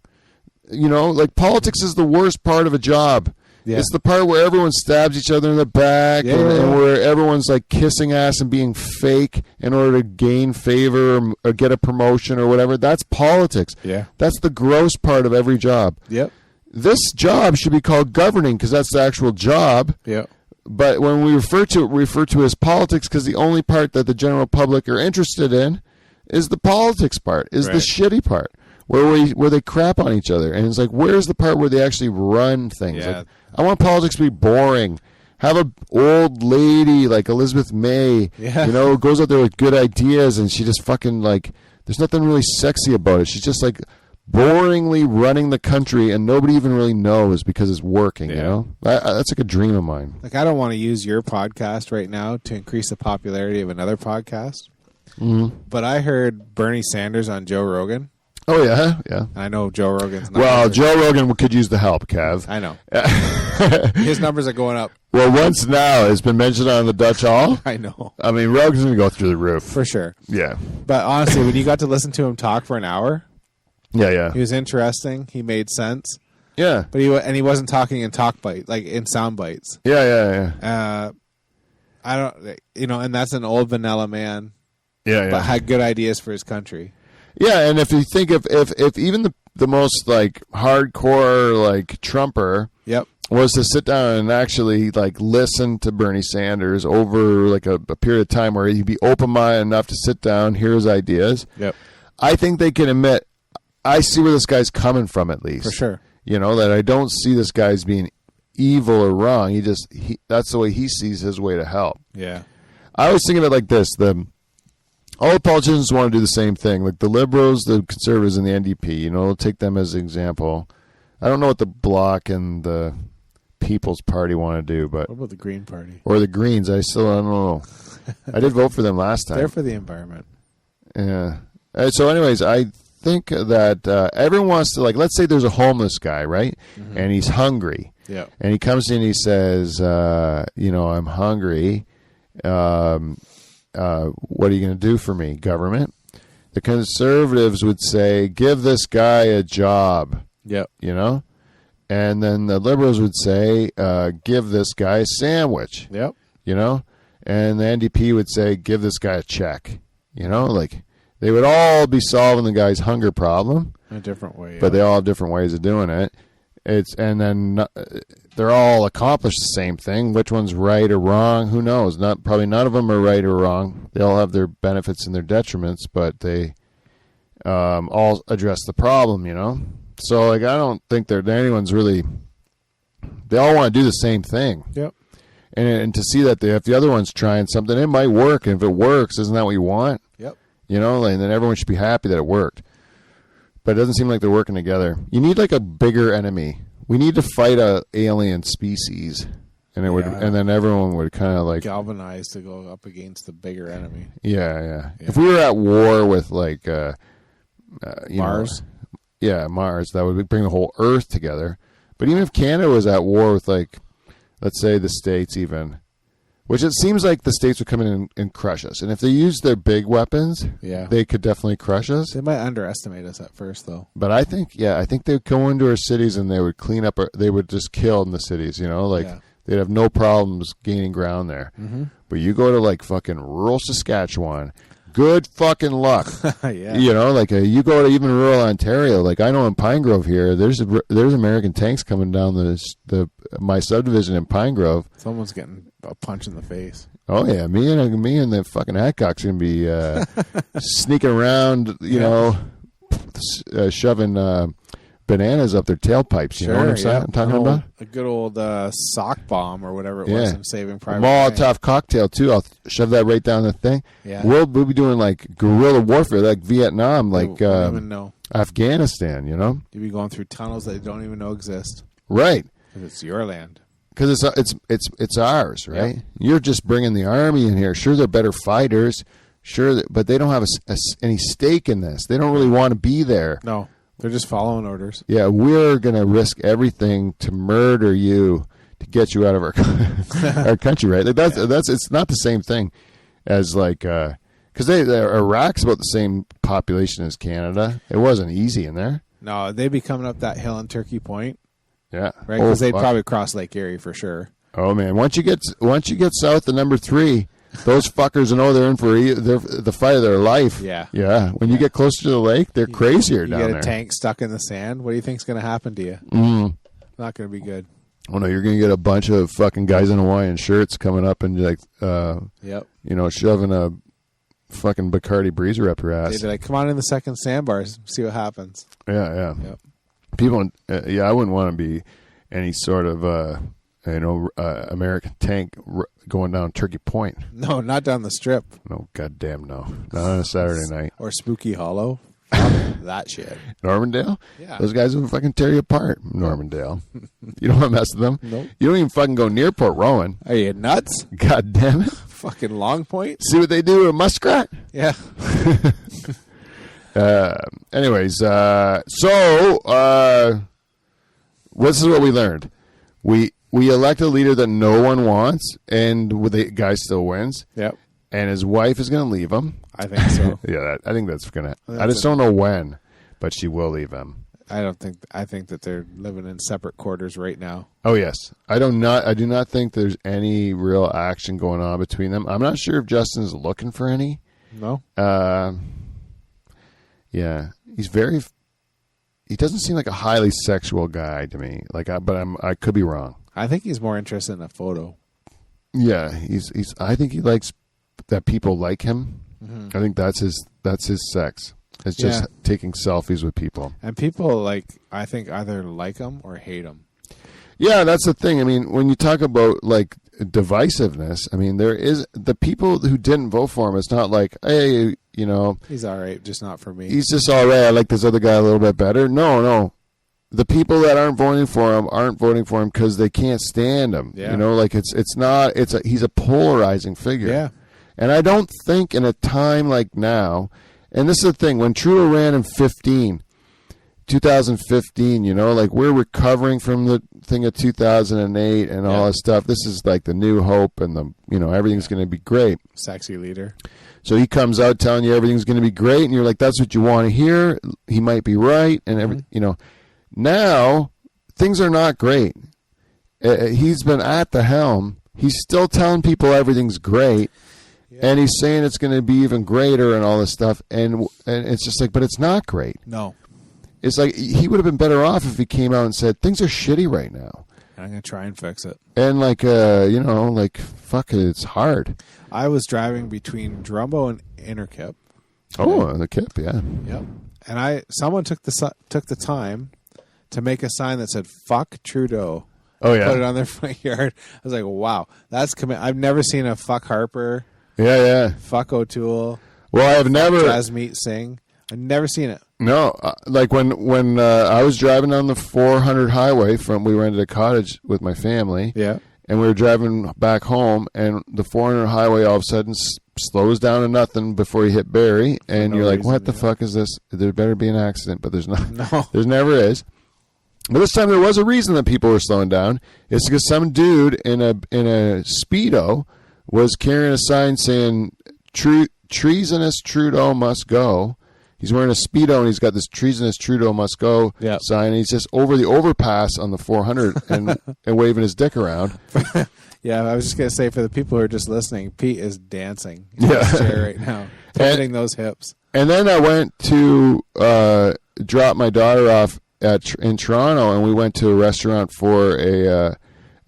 Politics is the worst part of a job. Yeah. It's the part where everyone stabs each other in the back and where everyone's kissing ass and being fake in order to gain favor or get a promotion or whatever. That's politics. Yeah. That's the gross part of every job. Yep. This job should be called governing because that's the actual job. Yep. But when we refer to it, we refer to it as politics because the only part that the general public are interested in is the politics part, is the shitty part. Where they crap on each other. And it's where's the part where they actually run things? Yeah. I want politics to be boring. Have an old lady like Elizabeth May, who goes out there with good ideas, and she just fucking there's nothing really sexy about it. She's just boringly running the country, and nobody even really knows because it's working, That's a dream of mine. I don't want to use your podcast right now to increase the popularity of another podcast. Mm-hmm. But I heard Bernie Sanders on Joe Rogan. Oh, yeah. I know Joe Rogan's numbers. Well, Joe Rogan could use the help, Kev. I know. His numbers are going up. Well, once now has been mentioned on the Dutch Hall. I know. I mean, Rogan's going to go through the roof. For sure. Yeah. But honestly, when you got to listen to him talk for an hour, yeah, he was interesting. He made sense. Yeah. But he wasn't talking in talk bites, in sound bites. Yeah. I don't, and that's an old vanilla man. Yeah. But had good ideas for his country. Yeah, and if you think if even the most hardcore Trumper was to sit down and actually listen to Bernie Sanders over a period of time where he'd be open-minded enough to sit down, hear his ideas, I think they can admit, I see where this guy's coming from at least. For sure. That I don't see this guy as being evil or wrong. That's the way he sees his way to help. Yeah. I always think of it like this, all the politicians want to do the same thing. The Liberals, the Conservatives, and the NDP. We'll take them as an example. I don't know what the Bloc and the People's Party want to do, but what about the Green Party or the Greens? I don't know. I did vote for them last time. They're for the environment. Yeah. So, anyways, I think that everyone wants to, like, let's say there's a homeless guy, right? Mm-hmm. And he's hungry. Yeah. And he comes in and he says, I'm hungry. What are you going to do for me, government? The conservatives would say, give this guy a job. Yep. And then the liberals would say, give this guy a sandwich. Yep. And the NDP would say, give this guy a check. Like they would all be solving the guy's hunger problem. In a different way. But they all have different ways of doing it. And then they're all accomplish the same thing. Which one's right or wrong? Who knows? Probably none of them are right or wrong. They all have their benefits and their detriments, but they all address the problem, So, like, I don't think anyone's really. They all want to do the same thing. Yep. And to see that if the other one's trying something, it might work. And if it works, isn't that what you want? Yep. And then everyone should be happy that it worked. But it doesn't seem like they're working together. You need like a bigger enemy. We need to fight a alien species, and and then everyone would kind of like galvanize to go up against the bigger enemy. Yeah. If we were at war with like Mars, Mars, that would bring the whole Earth together. But even if Canada was at war with, like, let's say the States, even, which it seems like the States would come in and crush us. And if they used their big weapons, they could definitely crush us. They might underestimate us at first, though. But I think they'd go into our cities and they would clean up. They would just kill in the cities, they'd have no problems gaining ground there. Mm-hmm. But you go to, like, fucking rural Saskatchewan, good fucking luck. Yeah. You go to even rural Ontario. Like, I know in Pine Grove here, there's American tanks coming down my subdivision in Pine Grove. Someone's getting a punch in the face. Oh yeah, me and the fucking Adcock's gonna be sneaking around, shoving bananas up their tailpipes. You know what I'm talking about? A good old sock bomb or whatever it was in Saving Private Molotov cocktail too. I'll shove that right down the thing. Yeah, we'll be doing like guerrilla warfare, like Vietnam, like don't even know. Afghanistan. You'll be going through tunnels that you don't even know exist. Right. Because it's your land. Because it's ours, right? Yep. You're just bringing the army in here. Sure, they're better fighters. Sure, but they don't have any stake in this. They don't really want to be there. No, they're just following orders. Yeah, we're going to risk everything to murder you to get you out of our our country, right? That's it's not the same thing as like because Iraq's about the same population as Canada. It wasn't easy in there. No, they'd be coming up that hill in Turkey Point. Yeah, right. Because they'd probably cross Lake Erie for sure. Oh man, once you get south of number 3, those fuckers know they're in for the fight of their life. Yeah, yeah. When you get closer to the lake, they're crazier down there. You get a tank stuck in the sand. What do you think's going to happen to you? Not going to be good. Oh no, you're going to get a bunch of fucking guys in Hawaiian shirts coming up and like, shoving a fucking Bacardi Breezer up your ass. They'd be like, "Come on in the second sandbars, see what happens." Yeah. Yep. People, I wouldn't want to be any sort of, American tank going down Turkey Point. No, not down the Strip. No, goddamn no. Not on a Saturday night. Or Spooky Hollow. That shit. Normandale? Yeah. Those guys will fucking tear you apart, Normandale. You don't want to mess with them? Nope. You don't even fucking go near Port Rowan. Are you nuts? God damn it. Fucking Long Point? See what they do to a muskrat? Yeah. Anyways, this is what we learned. We elect a leader that no one wants, and the guy still wins. Yep. And his wife is going to leave him. I think so. Yeah, I think that's going to. I just don't know when, but she will leave him. I think that they're living in separate quarters right now. Oh yes, I do not think there's any real action going on between them. I'm not sure if Justin's looking for any. No. Yeah, he doesn't seem like a highly sexual guy to me. I could be wrong. I think he's more interested in a photo. Yeah, I think he likes that people like him. Mm-hmm. I think that's his sex. It's just taking selfies with people. And people I think either like him or hate him. Yeah, that's the thing. I mean, when you talk about like divisiveness, I mean, there is the people who didn't vote for him. It's not like, hey, he's all right, just not for me. He's just all right. I like this other guy a little bit better. No. The people that aren't voting for him because they can't stand him. Yeah. He's a polarizing figure. Yeah. And I don't think in a time like now, And this is the thing. When Trudeau ran in 2015, you know, like we're recovering from the thing of 2008 and all that stuff. This is like the new hope and the, you know, everything's going to be great. Sexy leader. So he comes out telling you everything's going to be great, and you're like, that's what you want to hear. He might be right, and you know. Now things are not great. He's been at the helm. He's still telling people everything's great, and he's saying it's going to be even greater and all this stuff. And it's just like, but it's not great. No. It's like he would have been better off if he came out and said things are shitty right now. I'm going to try and fix it. And like, you know, like, fuck it, it's hard. I was driving between Drumbo and Innerkip. Oh, the Kip, yeah. Yep. And someone took the time to make a sign that said "fuck Trudeau." Oh yeah. Put it on their front yard. I was like, wow, that's I've never seen a "fuck Harper." Yeah. Fuck O'Toole. Well, I've never Jasmeet Singh. I've never seen it. No, like when I was driving down the 400 highway we rented a cottage with my family. Yeah. And we were driving back home, and the 400 highway all of a sudden slows down to nothing before you hit Barrie, and you're like, what the fuck is this? There better be an accident, but there's not. No. There never is. But this time there was a reason that people were slowing down. It's because some dude in a Speedo was carrying a sign saying, treasonous Trudeau must go. He's wearing a Speedo, and he's got this treasonous Trudeau must go sign. And he's just over the overpass on the 400 and waving his dick around. Yeah, I was just going to say, for the people who are just listening, Pete is dancing in his chair right now, hitting those hips. And then I went to drop my daughter off in Toronto, and we went to a restaurant for a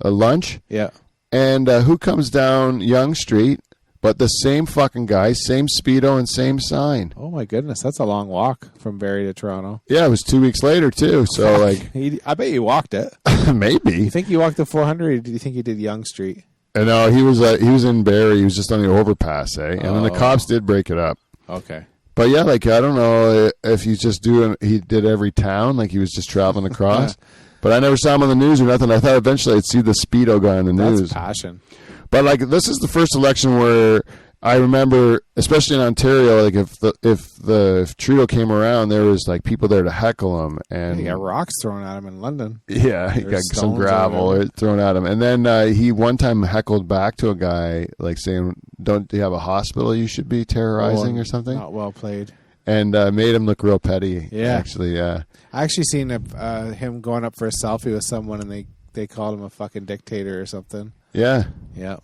lunch. Yeah. And who comes down Yonge Street? But the same fucking guy, same Speedo, and same sign. Oh, my goodness. That's a long walk from Barrie to Toronto. Yeah, it was 2 weeks later, too. So, like, I bet you walked it. Maybe. You think you walked the 400, or do you think you did Yonge Street? No, he was in Barrie. He was just on the overpass, eh? And then the cops did break it up. Okay. But, yeah, like, I don't know if he's just he did every town, like he was just traveling across. But I never saw him on the news or nothing. I thought eventually I'd see the Speedo guy on the news. That's passion. But like this is the first election where I remember, especially in Ontario, like if Trudeau came around, there was like people there to heckle him, and he got rocks thrown at him in London. Yeah, he got some gravel thrown at him, and then he one time heckled back to a guy like saying, "Don't you have a hospital you should be terrorizing or something?" Not well played. And made him look real petty. Yeah, actually, yeah. I actually seen him going up for a selfie with someone, and they called him a fucking dictator or something. Yeah. Yeah.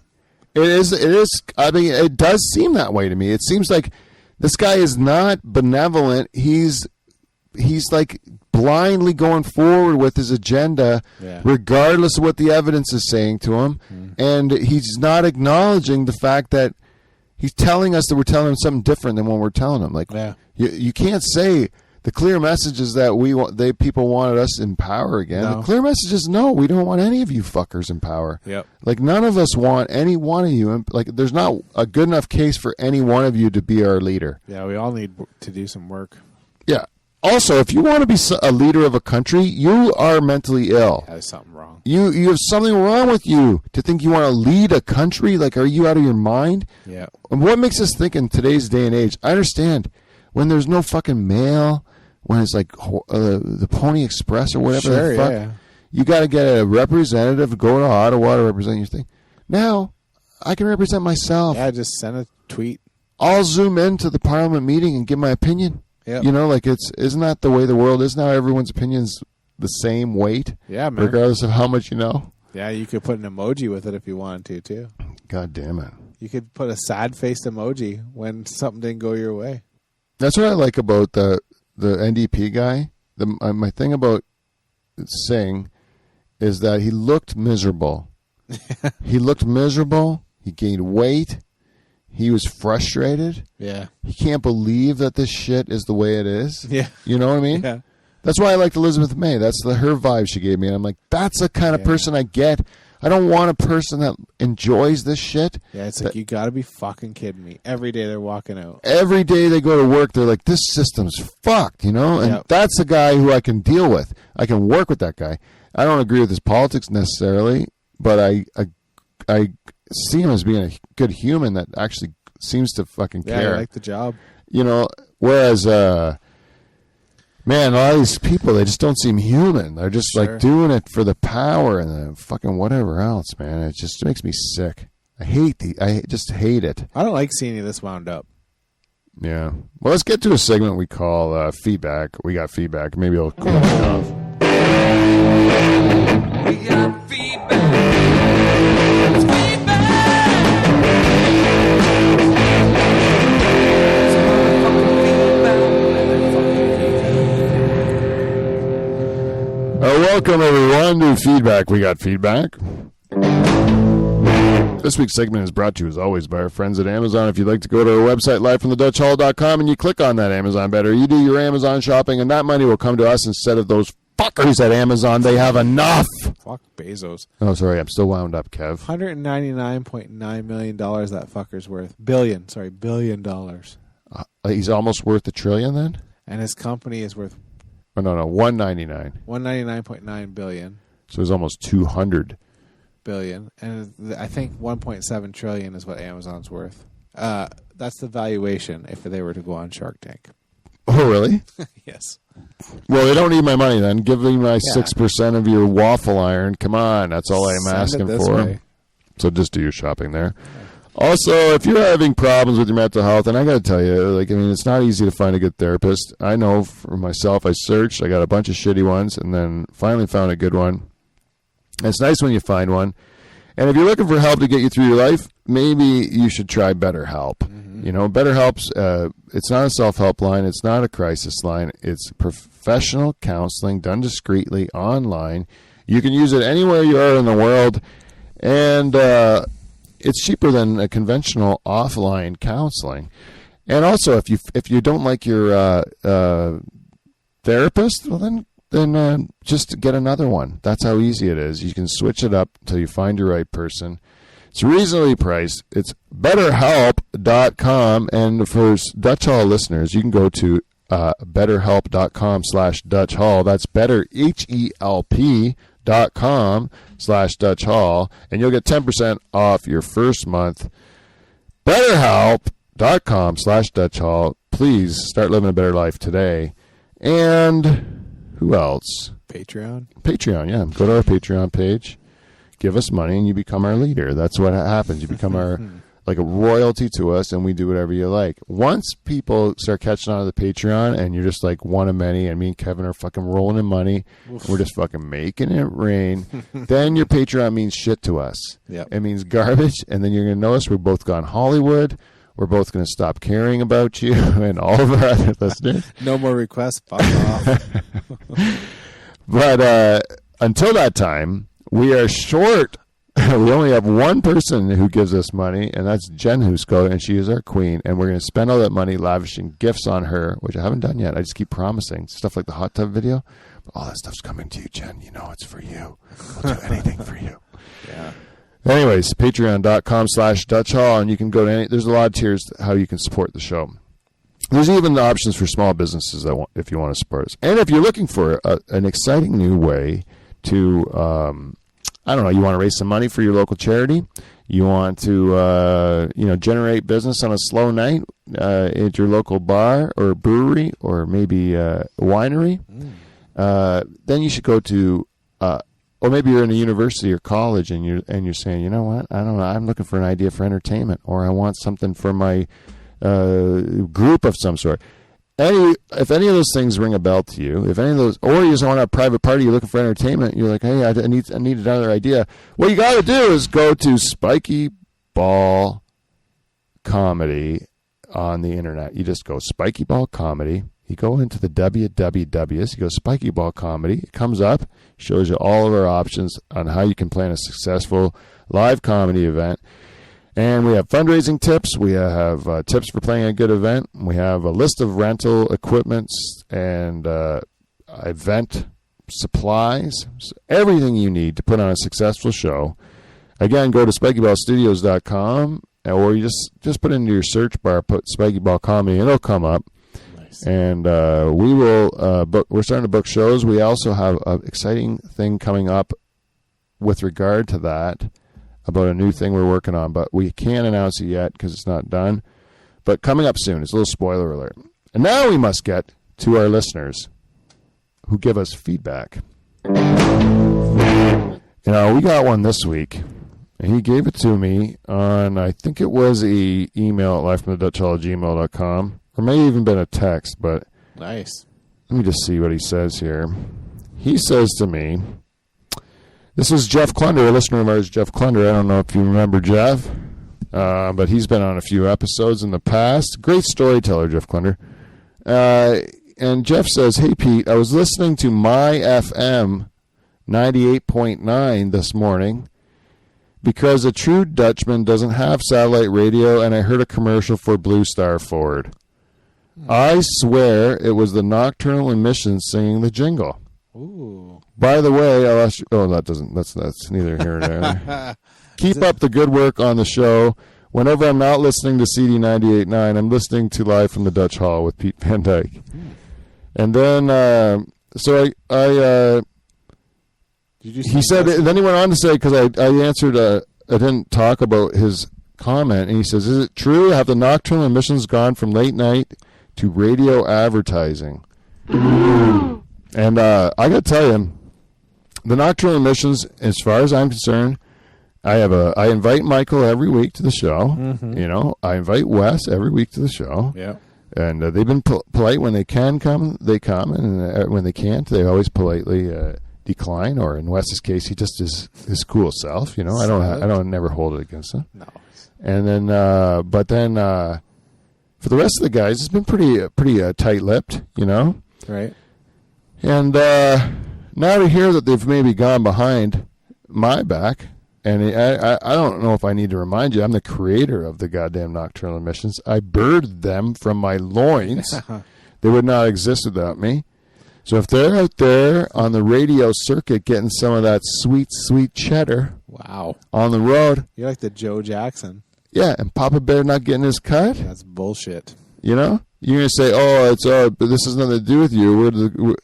It is. I mean, it does seem that way to me. It seems like this guy is not benevolent. He's like blindly going forward with his agenda, regardless of what the evidence is saying to him. And he's not acknowledging the fact that he's telling us that we're telling him something different than what we're telling him. Like, you can't say the clear message is that people wanted us in power again. No. The clear message is no, we don't want any of you fuckers in power. Yep. Like none of us want any one of you. Like there's not a good enough case for any one of you to be our leader. Yeah, we all need to do some work. Yeah. Also, if you want to be a leader of a country, you are mentally ill. Yeah, there's something wrong. You have something wrong with you to think you want to lead a country. Like, are you out of your mind? Yeah. And what makes us think in today's day and age? I understand when there's no fucking mail. When it's like the Pony Express or whatever the fuck, you got to get a representative to go to Ottawa to represent your thing. Now, I can represent myself. Yeah, just send a tweet. I'll zoom into the Parliament meeting and give my opinion. Yep. You know, like isn't that the way the world is now? Everyone's opinion's the same weight. Yeah, man. Regardless of how much you know. Yeah, you could put an emoji with it if you wanted to, too. God damn it. You could put a sad-faced emoji when something didn't go your way. That's what I like about the NDP guy. My thing about Singh is that he looked miserable. He looked miserable. He gained weight. He was frustrated. Yeah. He can't believe that this shit is the way it is. Yeah. You know what I mean? Yeah. That's why I liked Elizabeth May. That's her vibe she gave me. And I'm like, that's the kind of person I get. I don't want a person that enjoys this shit. Yeah, it's like, you got to be fucking kidding me. Every day they're walking out. Every day they go to work, they're like, this system's fucked, you know? And that's a guy who I can deal with. I can work with that guy. I don't agree with his politics necessarily, but I see him as being a good human that actually seems to fucking care. Yeah, I like the job. You know, Whereas, man, a lot of these people, they just don't seem human. They're just like doing it for the power and the fucking whatever else, man. It just makes me sick. I just hate it. I don't like seeing this wound up. Yeah. Well, let's get to a segment we call feedback. We got feedback. Maybe it'll cool it off. We got feedback. It's Welcome, everyone, to Feedback. We got feedback. This week's segment is brought to you, as always, by our friends at Amazon. If you'd like to go to our website, livefromthedutchhall.com, and you click on that Amazon banner, you do your Amazon shopping, and that money will come to us instead of those fuckers at Amazon. They have enough. Fuck Bezos. Oh, sorry, I'm still wound up, Kev. $199.9 million that fucker's worth. Billion dollars. He's almost worth $1 trillion, then? And his company is worth... Oh, no, 199. 199.9 billion. So it's almost 200 billion, and I think 1.7 trillion is what Amazon's worth. That's the valuation if they were to go on Shark Tank. Oh, really? Yes. Well, they don't need my money then. Give me my 6% of your waffle iron. Come on, that's all I'm asking for. Way. So just do your shopping there. Also, if you're having problems with your mental health, and I got to tell you, it's not easy to find a good therapist. I know for myself, I searched, I got a bunch of shitty ones, and then finally found a good one. And it's nice when you find one. And if you're looking for help to get you through your life, maybe you should try BetterHelp. Mm-hmm. BetterHelp's, it's not a self-help line. It's not a crisis line. It's professional counseling done discreetly online. You can use it anywhere you are in the world. And it's cheaper than a conventional offline counseling. And also, if you don't like your therapist, well, then just get another one. That's how easy it is. You can switch it up until you find your right person. It's reasonably priced. It's betterhelp.com. And for Dutch Hall listeners, you can go to betterhelp.com/Dutch Hall. That's better, HELP.com/Dutch Hall. And you'll get 10% off your first month. betterhelp.com/Dutch Hall. Please start living a better life today. And who else? Patreon, yeah. Go to our Patreon page. Give us money, and you become our leader. That's what happens. You become our like a royalty to us, and we do whatever you like. Once people start catching on to the Patreon, and you're just like one of many, and me and Kevin are fucking rolling in money, and we're just fucking making it rain, then your Patreon means shit to us. Yep. It means garbage, and then you're going to notice we've both gone Hollywood. We're both going to stop caring about you and all of our other listeners. No more requests. Fuck off. But until that time, we are short. We only have one person who gives us money, and that's Jen Husko, and she is our queen. And we're going to spend all that money lavishing gifts on her, which I haven't done yet. I just keep promising. Stuff like the hot tub video. But all that stuff's coming to you, Jen. You know it's for you. We'll do anything for you. Yeah. Anyways, patreon.com/Dutch Hall, and you can go to there's a lot of tiers how you can support the show. There's even the options for small businesses if you want to support us. And if you're looking for an exciting new way to, I don't know, you want to raise some money for your local charity, you want to, generate business on a slow night at your local bar or brewery or maybe winery, then you should go to or maybe you're in a university or college and you're saying, you know what, I don't know, I'm looking for an idea for entertainment, or I want something for my group of some sort. If any of those things ring a bell to you, if any of those, or you just want a private party, you're looking for entertainment, you're like, hey, I need another idea. What you got to do is go to Spiky Ball Comedy on the internet. You just go Spiky Ball Comedy. You go into the wwws, you go Spiky Ball Comedy. It comes up, shows you all of our options on how you can plan a successful live comedy event. And we have fundraising tips. We have tips for planning a good event. We have a list of rental equipments and event supplies. So everything you need to put on a successful show. Again, go to spikyballstudios.com, or you just put into your search bar, put Spiky Ball Comedy, and it'll come up. And we will we're starting to book shows. We also have an exciting thing coming up with regard to that, about a new thing we're working on, but we can't announce it yet because it's not done. But coming up soon, it's a little spoiler alert. And now we must get to our listeners who give us feedback. We got one this week, and he gave it to me on, I think it was a email at lifefromthedutchhall@gmail.com, or may have even been a text, but nice. Let me just see what he says here. He says to me, this is Jeff Clunder, a listener of ours, Jeff Clunder. I don't know if you remember Jeff, but he's been on a few episodes in the past. Great storyteller, Jeff Clunder. And Jeff says, hey, Pete, I was listening to My FM 98.9 this morning because a true Dutchman doesn't have satellite radio, and I heard a commercial for Blue Star Ford. I swear it was the Nocturnal Emissions singing the jingle. Ooh. By the way, that's neither here nor there. Keep up the good work on the show. Whenever I'm not listening to CD 98.9, I'm listening to Live from the Dutch Hall with Pete Van Dyke. And then, he said, then he went on to say, because I answered, I didn't talk about his comment, and he says, is it true? Have the Nocturnal Emissions gone from late night to radio advertising? And I got to tell you, the Nocturnal Emissions, as far as I'm concerned, I invite Michael every week to the show. Mm-hmm. I invite Wes every week to the show. Yeah. And they've been polite when they can come. They come, and when they can't, they always politely decline. Or in Wes's case, he just is his cool self. I don't never hold it against him. No. And then, for the rest of the guys, it's been pretty tight-lipped. Right. And now to hear that they've maybe gone behind my back. And I don't know if I need to remind you, I'm the creator of the goddamn Nocturnal Emissions. I birthed them from my loins. They would not exist without me. So if they're out there on the radio circuit getting some of that sweet, sweet cheddar on the road. You're like the Joe Jackson. Yeah, and Papa Bear not getting his cut? That's bullshit. You're going to say, but this has nothing to do with you.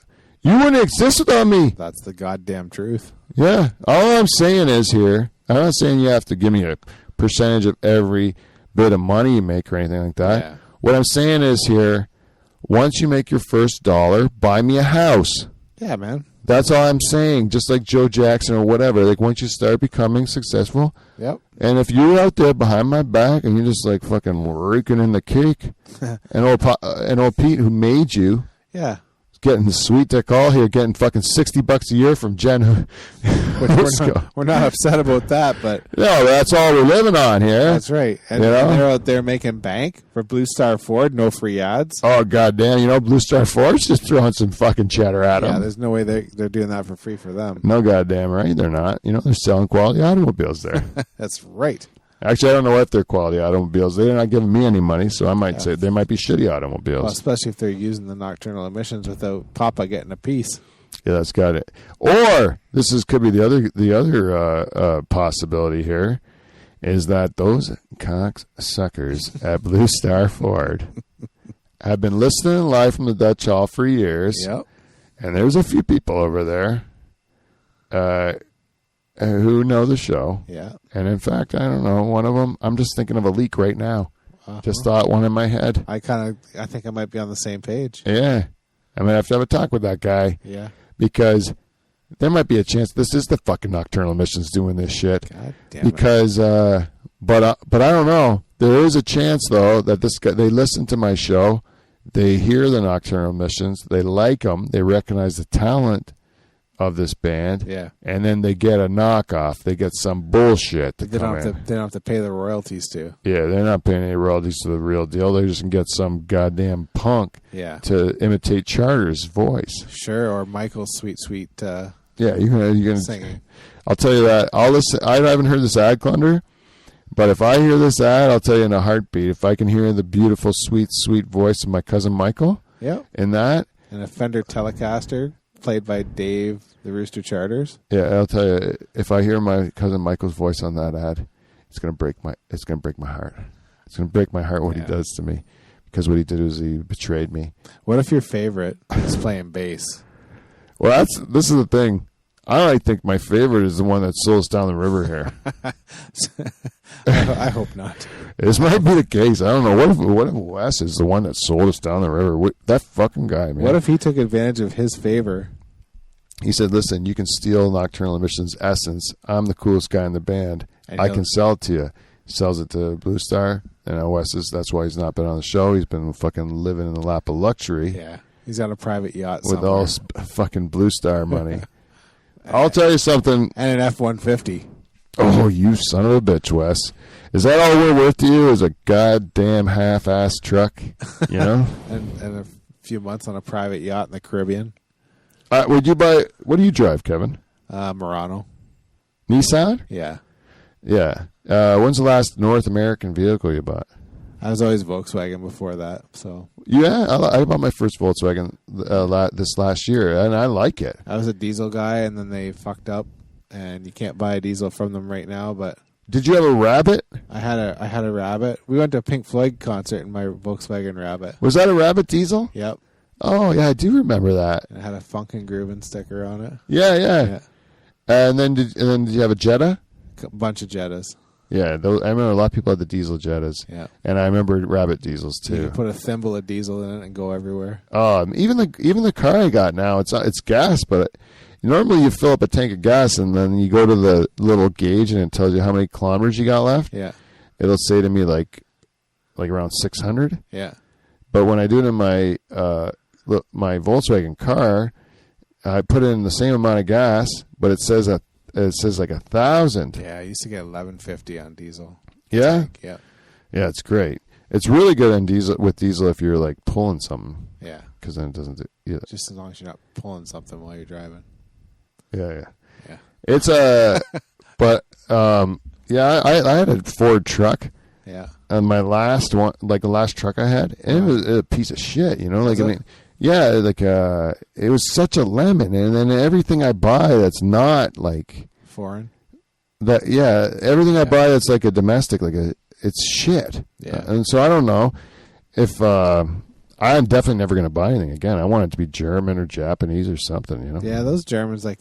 You wouldn't exist without me. That's the goddamn truth. Yeah. All I'm saying is here, I'm not saying you have to give me a percentage of every bit of money you make or anything like that. Yeah. What I'm saying is here, once you make your first $1, buy me a house. Yeah, man. That's all I'm saying. Just like Joe Jackson or whatever. Like once you start becoming successful. Yep. And if you're out there behind my back and you're just like fucking raking in the cake, and old Pete who made you. Yeah. Getting the sweet dick all here, getting fucking $60 a year from Jen. We're not upset about that, but no, that's all we're living on here. That's right. And they're out there making bank for Blue Star Ford, no free ads. Oh goddamn! Blue Star Ford's just throwing some fucking cheddar at them. Yeah, there's no way they're doing that for free for them. No goddamn right, they're not. They're selling quality automobiles there. That's right. Actually, I don't know if they're quality automobiles. They're not giving me any money, so I might say they might be shitty automobiles. Well, especially if they're using the Nocturnal Emissions without Papa getting a piece. Yeah, that's got it. Or could be the other possibility here is that those cocksuckers at Blue Star Ford have been listening live from the Dutch Hall for years. Yep. And there's a few people over there who know the show. Yeah. And in fact, I don't know, one of them, I'm just thinking of a leak right now. Just thought one in my head. I think I might be on the same page. Yeah. I'm going to have a talk with that guy. Yeah. Because there might be a chance this is the fucking Nocturnal Emissions doing this shit. God damn because, but I don't know. There is a chance, though, that this guy, they listen to my show. They hear the Nocturnal Emissions. They like them. They recognize the talent of this band, yeah, and then they get a knockoff. They get some bullshit to they come don't have to pay the royalties to. Yeah, they're not paying any royalties to the real deal. They're just gonna get some goddamn punk, to imitate Charter's voice. Sure, or Michael's sweet. Yeah, you're gonna singing. I'll tell you that. I'll listen. I haven't heard this ad, Clunder, but if I hear this ad, I'll tell you in a heartbeat. If I can hear the beautiful, sweet voice of my cousin Michael, in that, and a Fender Telecaster. Played by Dave, the Rooster Charters. Yeah, I'll tell you, if I hear my cousin Michael's voice on that ad, it's gonna break my heart. It's gonna break my heart what he does to me, because what he did was he betrayed me. What if your favorite is playing bass? Well, this is the thing. I think my favorite is the one that souls down the river here. I hope not. This might be the case. I don't know. What if Wes is the one that sold us down the river? That fucking guy, man. What if he took advantage of his favor? He said, listen, you can steal Nocturnal Emissions essence. I'm the coolest guy in the band. I can sell it to you. He sells it to Blue Star. And Wes that's why he's not been on the show. He's been fucking living in the lap of luxury. Yeah. He's on a private yacht with somewhere. all fucking Blue Star money. I'll tell you something. And an F-150. Oh, you son of a bitch, Wes. Is that all we're worth to you? Is a goddamn half-ass truck, you know? and a few months on a private yacht in the Caribbean. Would you buy? What do you drive, Kevin? Murano. Nissan? Yeah. Yeah. When's the last North American vehicle you bought? I was always Volkswagen before that. So yeah, I bought my first Volkswagen this last year, and I like it. I was a diesel guy, and then they fucked up, and you can't buy a diesel from them right now. But did you have a Rabbit? I had a Rabbit. We went to a Pink Floyd concert in my Volkswagen Rabbit. Was that a Rabbit diesel? Yep. Oh yeah, I do remember that. And it had a Funkin' Groovin' sticker on it. Yeah. And then did you have a Jetta? A bunch of Jettas. Yeah, I remember a lot of people had the diesel Jettas. Yeah, and I remember Rabbit diesels too. You could put a thimble of diesel in it and go everywhere. Even the car I got now, it's gas, but normally you fill up a tank of gas and then you go to the little gauge and it tells you how many kilometers you got left. Yeah, it'll say to me like around 600. Yeah, but when I do it in my Volkswagen car, I put in the same amount of gas, but it says like 1,000. Yeah, I used to get 1150 on diesel. Yeah? Yeah. Yeah, it's great. It's really good on diesel if you're like pulling something. Yeah. Because then it doesn't just as long as you're not pulling something while you're driving. Yeah. It's but yeah, I had a Ford truck. Yeah. And my last one, like the last truck I had, and it was a piece of shit, you know, it was such a lemon, and then everything I buy that's not like foreign. Everything I buy that's like a domestic, it's shit. Yeah. And so I don't know if I'm definitely never going to buy anything again. I want it to be German or Japanese or something, you know. Yeah, those Germans, I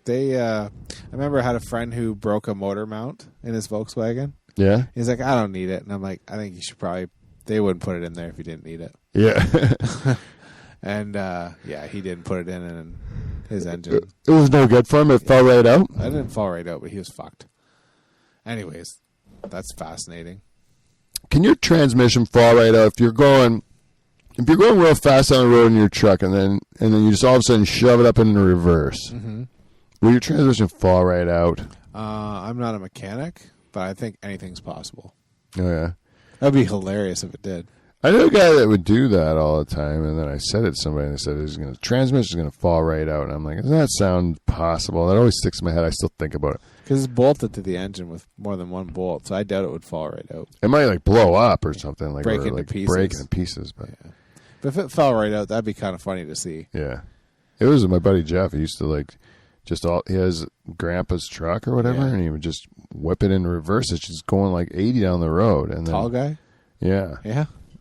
remember I had a friend who broke a motor mount in his Volkswagen. Yeah. He's like, I don't need it, and I'm like, I think you should they wouldn't put it in there if you didn't need it. Yeah. And he didn't put it in his engine. It was no good for him. It fell right out. I didn't fall right out, but he was fucked. Anyways, that's fascinating. Can your transmission fall right out if you're going real fast on the road in your truck and then you just all of a sudden shove it up in the reverse? Mm-hmm. Will your transmission fall right out? I'm not a mechanic, but I think anything's possible. Oh yeah, that'd be hilarious if it did. I know a guy that would do that all the time, and then I said it to somebody, and they said the transmission is going to fall right out, and I'm like, does that sound possible? That always sticks in my head. I still think about it because it's bolted to the engine with more than one bolt, so I doubt it would fall right out. It might blow up or something, break into pieces. But if it fell right out, that'd be kind of funny to see. Yeah, it was my buddy Jeff. He used to he has grandpa's truck or whatever, and he would just whip it in reverse. It's just going like 80 down the road, and tall guy. Yeah.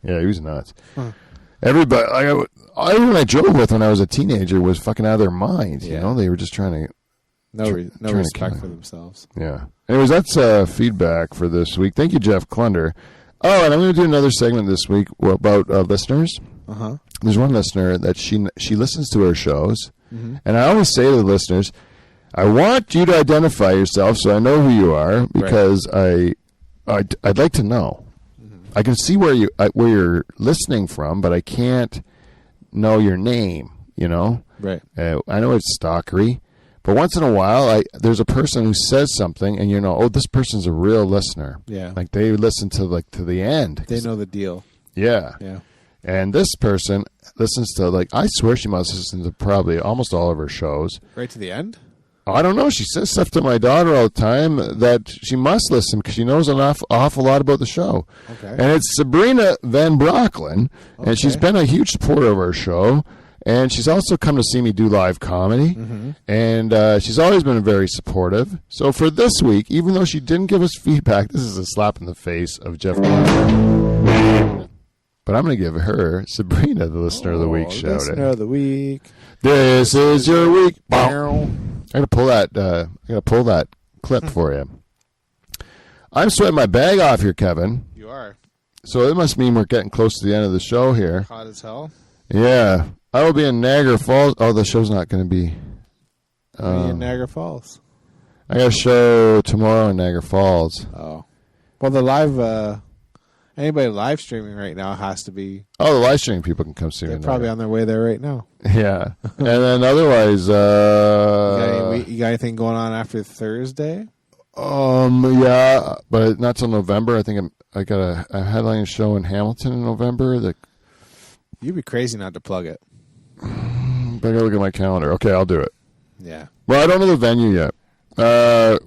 Yeah, he was nuts. Huh. Everybody, everyone I drove with when I was a teenager was fucking out of their mind. You know, they were just trying to no respect for themselves. Yeah. Anyways, that's feedback for this week. Thank you, Jeff Klunder. Oh, and I'm going to do another segment this week about listeners. Uh-huh. There's one listener that she listens to our shows, and I always say to the listeners, I want you to identify yourself so I know who you are because I'd like to know. I can see where you're listening from, but I can't know your name, you know? Right. I know it's stalkery, but once in a while, there's a person who says something, and you know, oh, this person's a real listener. Yeah. Like, they listen to the end. They know the deal. Yeah. Yeah. And this person listens to, I swear she must listen to probably almost all of her shows. Right to the end? I don't know. She says stuff to my daughter all the time that she must listen because she knows an awful lot about the show. Okay. And it's Sabrina Van Brocklin, and she's been a huge supporter of our show. And she's also come to see me do live comedy, and she's always been very supportive. So for this week, even though she didn't give us feedback, this is a slap in the face of Jeff. But I'm going to give her, Sabrina, the Listener of the Week, shout out. Listener of the Week. This is your week. I got to pull that clip for you. I'm sweating my bag off here, Kevin. You are. So it must mean we're getting close to the end of the show here. Hot as hell. Yeah. I will be in Niagara Falls. Oh, the show's not going to be. In Niagara Falls. I got a show tomorrow in Niagara Falls. Oh. Well, the live... anybody live streaming right now has to be... Oh, the live streaming people can come see me. They're probably on their way there right now. Yeah. And then otherwise... you got anything going on after Thursday? Yeah, but not till November. I think I got a headlining show in Hamilton in November. You'd be crazy not to plug it. But I gotta look at my calendar. Okay, I'll do it. Yeah. Well, I don't know the venue yet. I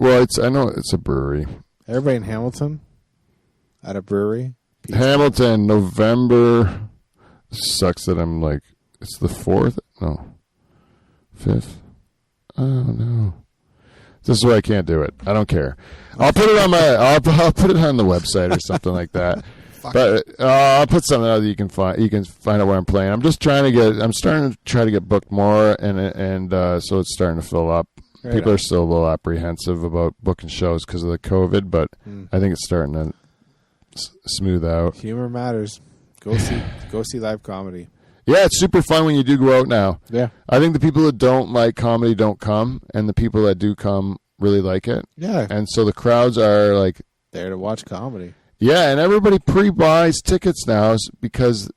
know it's a brewery. Everybody in Hamilton at a brewery. Peace. Hamilton, November. Sucks that I'm like, it's the 4th? No. 5th? Oh, no. This is why I can't do it. I don't care. I'll put it on I'll put it on the website or something like that. But I'll put something out that you can find out where I'm playing. I'm starting to try to get booked more, and so it's starting to fill up. Right. People are still a little apprehensive about booking shows because of the COVID, but I think it's starting to smooth out. Humor matters. Go see live comedy. Yeah, it's super fun when you do go out now. Yeah. I think the people that don't like comedy don't come, and the people that do come really like it. Yeah. And so the crowds are like there to watch comedy. Yeah, and everybody pre-buys tickets now because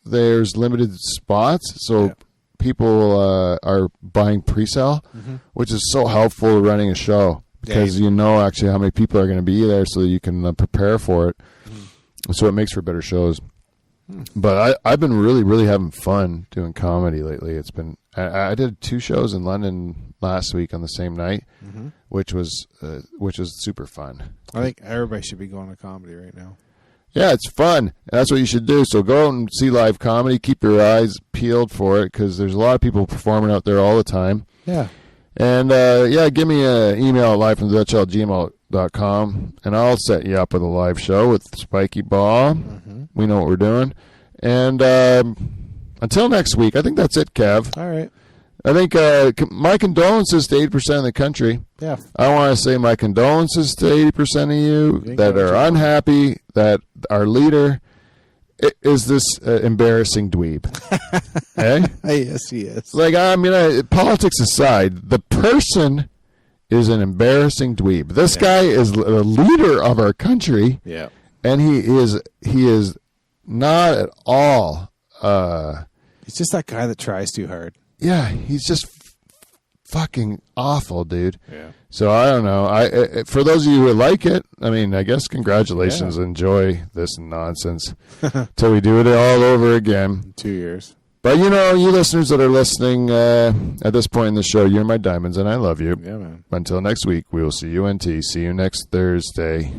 there's limited spots, so people are buying pre-sale, which is so helpful running a show because you know actually how many people are going to be there so that you can prepare for it. So it makes for better shows. But I've been really, really having fun doing comedy lately. It's been I did 2 shows in London last week on the same night, which was super fun. I think everybody should be going to comedy right now. Yeah, it's fun. That's what you should do. So go out and see live comedy. Keep your eyes peeled for it because there's a lot of people performing out there all the time. Yeah. And, give me an email at livefromthedutch@gmail.com, and I'll set you up with a live show with Spiky Ball. We know what we're doing. And until next week, I think that's it, Kev. All right. I think my condolences to 80% of the country. Yeah. I want to say my condolences to 80% of you that are unhappy that our leader is this embarrassing dweeb. Eh? Yes, he is. Like, I mean, politics aside, the person is an embarrassing dweeb. This guy is the leader of our country. Yeah. And he is not at all. He's just that guy that tries too hard. Yeah, he's just fucking awful, dude. Yeah. So I don't know. For those of you who like it, I mean, I guess congratulations. Yeah. Enjoy this nonsense till we do it all over again. 2 years. But you listeners that are listening at this point in the show, you're my diamonds, and I love you. Yeah, man. Until next week, we will see you, NT. See you next Thursday.